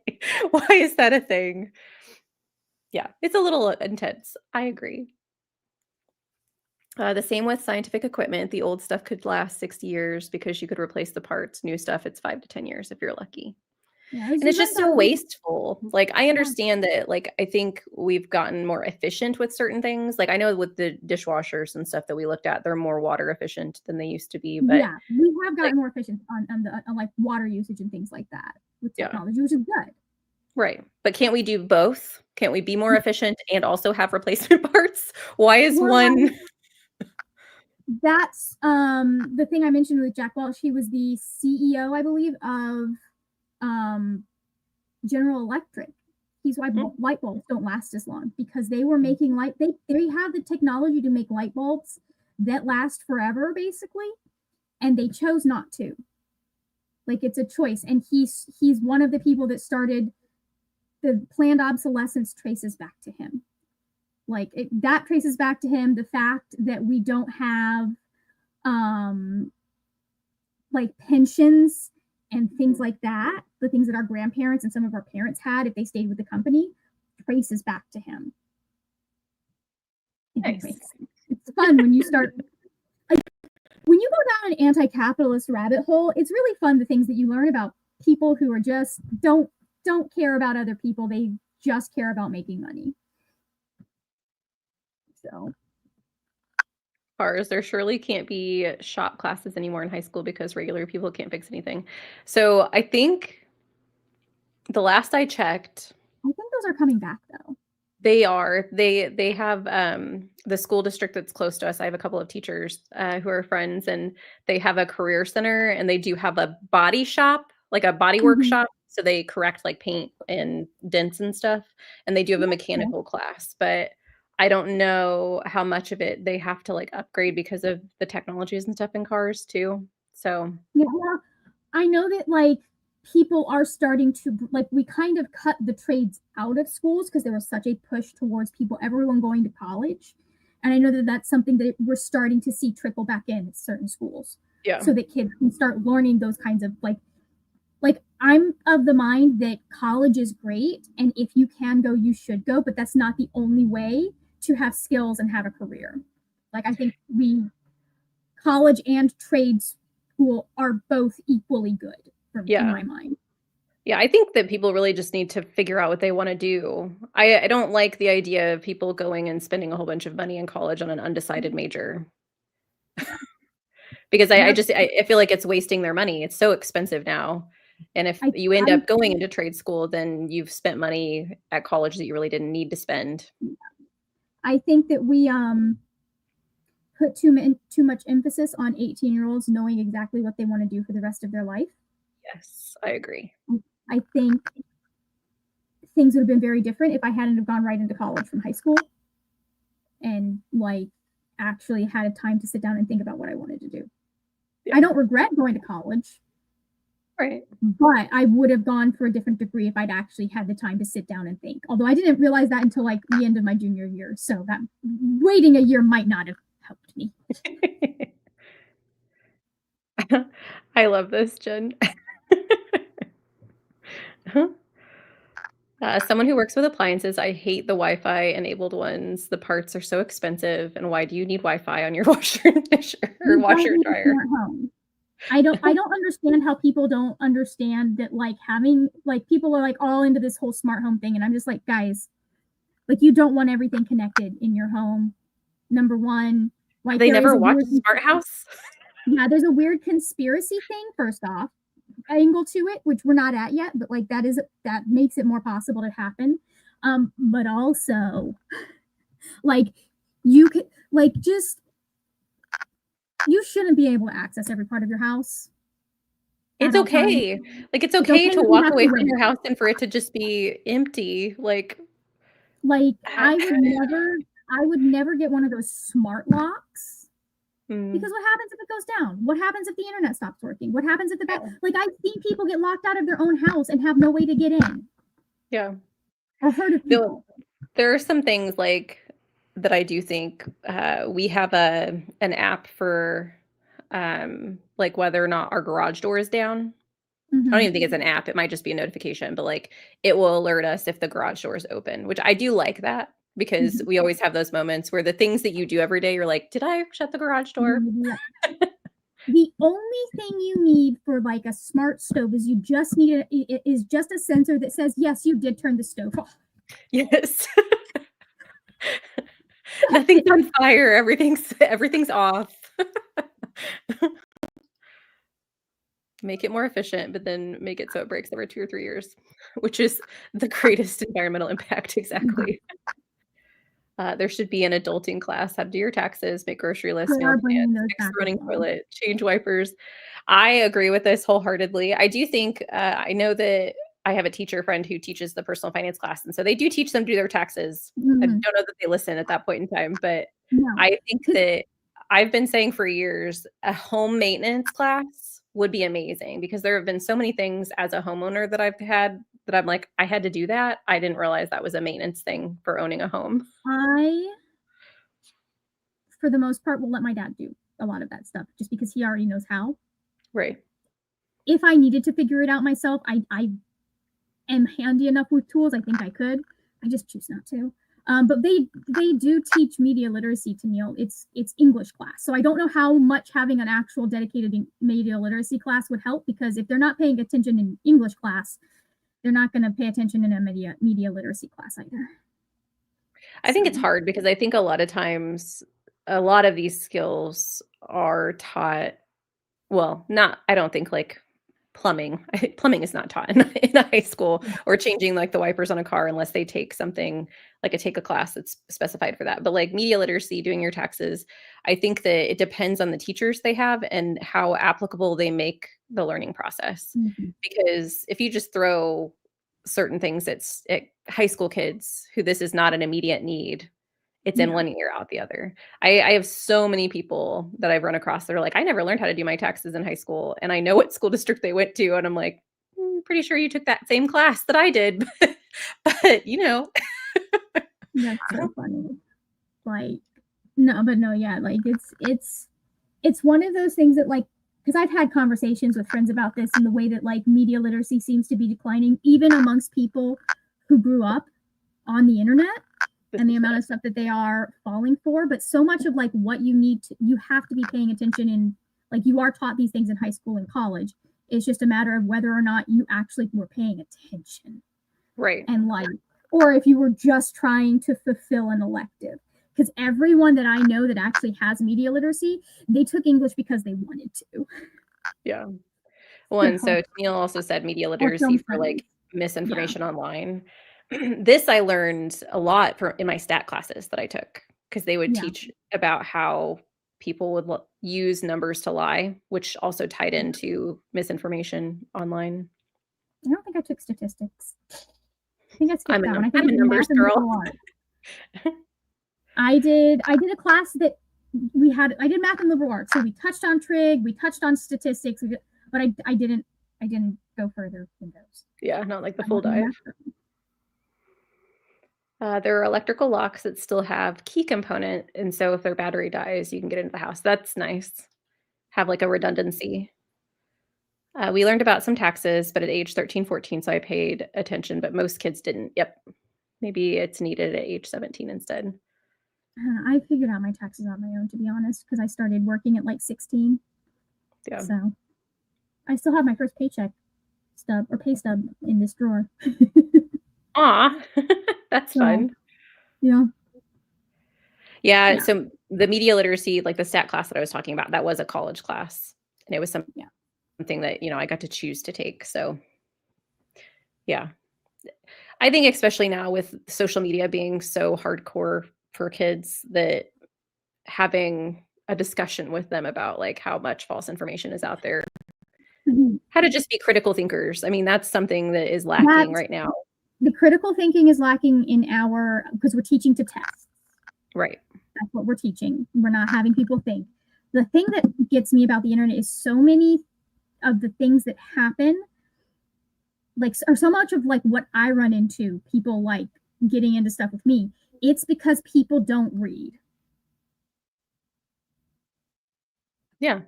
Why is that a thing? Yeah, it's a little intense. I agree. The same with scientific equipment. The old stuff could last 60 years because you could replace the parts. New stuff, it's 5 to 10 years if you're lucky. Yeah, And it's just so wasteful. Like, I understand that, like, I think we've gotten more efficient with certain things. Like, I know with the dishwashers and stuff that we looked at, they're more water efficient than they used to be. But yeah, we have gotten more efficient on like water usage and things like that with technology, which is good. Right. But can't we do both? Can't we be more efficient and also have replacement parts? Why is one? That's the thing I mentioned with Jack Welch. He was the CEO, I believe, of General Electric. He's why light bulbs don't last as long, because they were making they have the technology to make light bulbs that last forever, basically, and they chose not to. Like, it's a choice, and he's one of the people that started the planned obsolescence. Traces back to him. Like, that traces back to him. The fact that we don't have like pensions and things like that, the things that our grandparents and some of our parents had if they stayed with the company, traces back to him. Nice. It's fun when you start, like, when you go down an anti-capitalist rabbit hole, it's really fun, the things that you learn about people who are just don't care about other people. They just care about making money. So There surely can't be shop classes anymore in high school because regular people can't fix anything. So I think the last I checked, I think those are coming back though. They are. They have the school district that's close to us. I have a couple of teachers who are friends, and they have a career center, and they do have a body shop, like a body workshop. So they correct like paint and dents and stuff. And they do have a mechanical class, but I don't know how much of it they have to like upgrade because of the technologies and stuff in cars too. So yeah, I know that like people are starting to, like, we kind of cut the trades out of schools because there was such a push towards everyone going to college. And I know that that's something that we're starting to see trickle back in certain schools. Yeah. So that kids can start learning those kinds of like I'm of the mind that college is great, and if you can go, you should go, but that's not the only way to have skills and have a career. Like, I think college and trade school are both equally good in my mind. Yeah, I think that people really just need to figure out what they want to do. I don't like the idea of people going and spending a whole bunch of money in college on an undecided major. Because I feel like it's wasting their money. It's so expensive now. And if you end up going into trade school, then you've spent money at college that you really didn't need to spend. I think that we put too much emphasis on 18-year-olds knowing exactly what they want to do for the rest of their life. Yes, I agree. I think things would have been very different if I hadn't have gone right into college from high school and like actually had a time to sit down and think about what I wanted to do. Yeah. I don't regret going to college. Right. But I would have gone for a different degree if I'd actually had the time to sit down and think. Although I didn't realize that until like the end of my junior year. So that waiting a year might not have helped me. I love this, Jen. Someone who works with appliances, I hate the Wi-Fi enabled ones. The parts are so expensive, and why do you need Wi-Fi on your washer and You washer don't and need a dryer? smart home. I don't understand how people don't understand that, like, having, like, people are like all into this whole smart home thing, and I'm just like, guys, like, you don't want everything connected in your home. Number one, like, They there is never a watched weird, Smart House? yeah, there's a weird conspiracy thing, first off, angle to it, which we're not at yet, but like that makes it more possible to happen. But also, like, you could, like, just, you shouldn't be able to access every part of your house It's at all times. okay. Like, it's It's okay okay to if you walk have to away from wait. your house and for it to just be empty, Like, I would never get one of those smart locks, because what happens if it goes down? What happens if the internet stops working? What happens if like, I've seen people get locked out of their own house and have no way to get in. Yeah. I've heard of people. There are some things, like, that I do think, we have an app for, like, whether or not our garage door is down. I don't even think it's an app, it might just be a notification, but, like, it will alert us if the garage door is open, which I do like that, because we always have those moments where the things that you do every day, you're like, "Did I shut the garage door?" The only thing you need for, like, a smart stove is you just need is just a sensor that says, yes, you did turn the stove off. Yes. Nothing's on fire, everything's off. Make it more efficient, but then make it so it breaks every 2 or 3 years, which is the greatest environmental impact, exactly. There should be an adulting class, how to do your taxes, make grocery lists, They meal are plans, bringing those fix back the as running well. toilet, change wipers. I agree with this wholeheartedly. I do think, I know that I have a teacher friend who teaches the personal finance class, and so they do teach them to do their taxes. I don't know that they listen at that point in time, but No, I think that I've been saying for years, a home maintenance class would be amazing, because there have been so many things as a homeowner that I've had that I'm like, I had to do that. I didn't realize that was a maintenance thing for owning a home. I, for the most part, will let my dad do a lot of that stuff just because he already knows how. Right. If I needed to figure it out myself, I am handy enough with tools. I think I could. I just choose not to. But they do teach media literacy to Neil. It's English class, so I don't know how much having an actual dedicated media literacy class would help, because if they're not paying attention in English class, they're not going to pay attention in a media literacy class either. I think it's hard, because I think a lot of times, a lot of these skills are taught, well, not, I don't think, like, plumbing. Plumbing is not taught in a high school, or changing, like, the wipers on a car, unless they take something, like, take a class that's specified for that. But, like, media literacy, doing your taxes, I think that it depends on the teachers they have and how applicable they make the learning process. Because if you just throw certain things at high school kids who this is not an immediate need, it's in one ear, out the other. I have so many people that I've run across that are like, "I never learned how to do my taxes in high school," and I know what school district they went to, and I'm like, pretty sure you took that same class that I did." But, you know. That's so funny. Like, no, yeah, like, it's one of those things that, like, because I've had conversations with friends about this, and the way that, like, media literacy seems to be declining, even amongst people who grew up on the internet, and the amount of stuff that they are falling for. But so much of, like, what you have to be paying attention in, like, you are taught these things in high school and college. It's just a matter of whether or not you actually were paying attention. Right. And, like, or if you were just trying to fulfill an elective. Because everyone that I know that actually has media literacy, they took English because they wanted to. Yeah. Well, and so Neil also said media literacy for, like, misinformation online. This I learned a lot in my stat classes that I took, because they would teach about how people would use numbers to lie, which also tied into misinformation online. I don't think I took statistics. I think I skipped that one. I think I'm I a did numbers math and girl. liberal arts. I did a class that I did math and liberal arts. So we touched on trig, we touched on statistics, but I didn't I didn't go further than those. Yeah, not like the I full don't know dive. master. There are electrical locks that still have key component, and so if their battery dies, you can get into the house. That's nice. Have like a redundancy. We learned about some taxes, but at age 13, 14, so I paid attention, but most kids didn't. Yep. Maybe it's needed at age 17 instead. I figured out my taxes on my own, to be honest, because I started working at like 16. Yeah. So I still have my first paycheck stub or pay stub in this drawer. Aw, that's So, fun. yeah. Yeah, Yeah. so the media literacy, like the stat class that I was talking about, that was a college class, and it was Yeah. something that, I got to choose to take, so yeah. I think especially now with social media being so hardcore for kids that having a discussion with them about, like, how much false information is out there, Mhm. how to just be critical thinkers. I mean, that's something that is lacking That's right now. the critical thinking is lacking in our because we're teaching to test. Right. That's what we're teaching. We're not having people think. The thing that gets me about the internet is so many of the things that happen, like, or so much of like what I run into, people like getting into stuff with me. It's because people don't read. Yeah.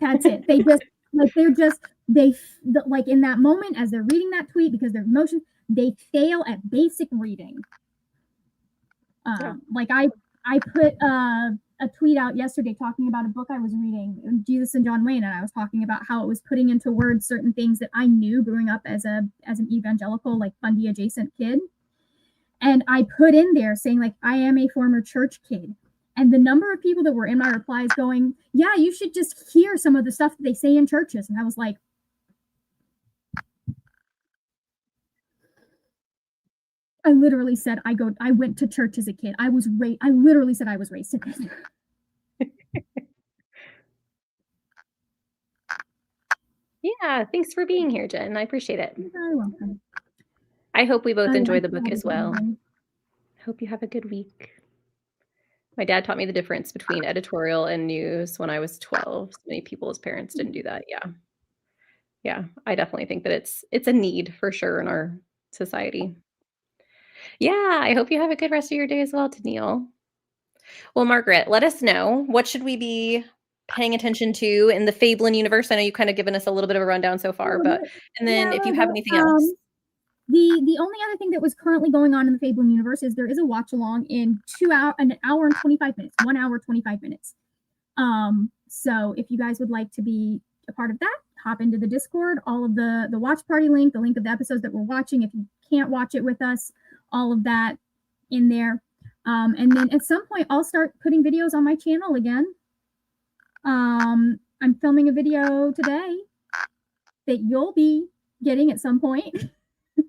That's it. They just like like in that moment as they're reading that tweet because their emotions, they fail at basic reading. Yeah. Like I put a tweet out yesterday talking about a book I was reading, Jesus and John Wayne, and I was talking about how it was putting into words certain things that I knew growing up as an evangelical, like Bundy adjacent kid. And I put in there saying like I am a former church kid. And the number of people that were in my replies going, yeah, you should just hear some of the stuff that they say in churches. And I was like, I literally said I went to church as a kid. I literally said I was raised in it. Yeah, thanks for being here, Jen. I appreciate it. You're very welcome. I hope we both I enjoy hope the you book have a as good well. evening. Hope you have a good week. My dad taught me the difference between editorial and news when I was 12. So many people's parents didn't do that. Yeah. Yeah, I definitely think that it's a need for sure in our society. Yeah, I hope you have a good rest of your day as well, Tennille. Well, Margaret, let us know, what should we be paying attention to in the Fablen universe? I know you've kind of given us a little bit of a rundown so far, but and Yeah, then a if you little have bit. anything else. The only other thing that was currently going on in the Fablen universe is there is a watch along in an hour and 25 minutes, 1 hour 25 minutes. So if you guys would like to be a part of that, hop into the Discord. All of the watch party link, the link of the episodes that we're watching. If you can't watch it with us, all of that in there. And then at some point, I'll start putting videos on my channel again. I'm filming a video today that you'll be getting at some point.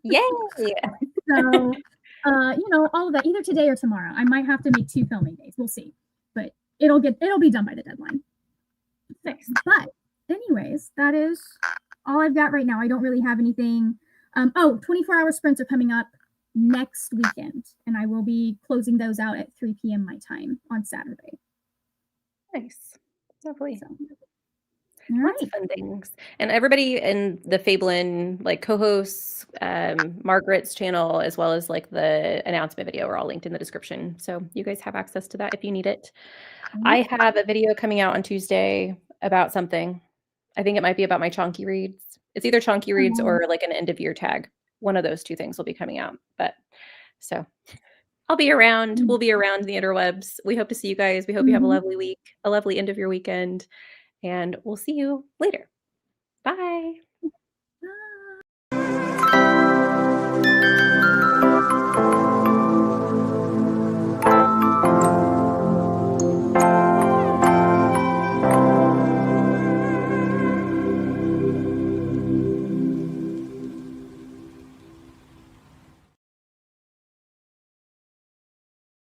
Yay! So, all of that either today or tomorrow. I might have to make 2 filming days. We'll see, but it'll be done by the deadline. Nice. But anyways, that is all I've got right now. I don't really have anything. 24-hour sprints are coming up next weekend, and I will be closing those out at 3 p.m. my time on Saturday. Nice. Lovely. So, Lots of fun things. And everybody in the Fablen, like co-hosts, Margaret's channel, as well as like the announcement video are all linked in the description. So you guys have access to that if you need it. I have a video coming out on Tuesday about something. I think it might be about my chonky reads. It's either chonky reads or like an end of year tag. One of those 2 things will be coming out. But so I'll be around. We'll be around the interwebs. We hope to see you guys. We hope you have a lovely week, a lovely end of your weekend, and we'll see you later. Bye.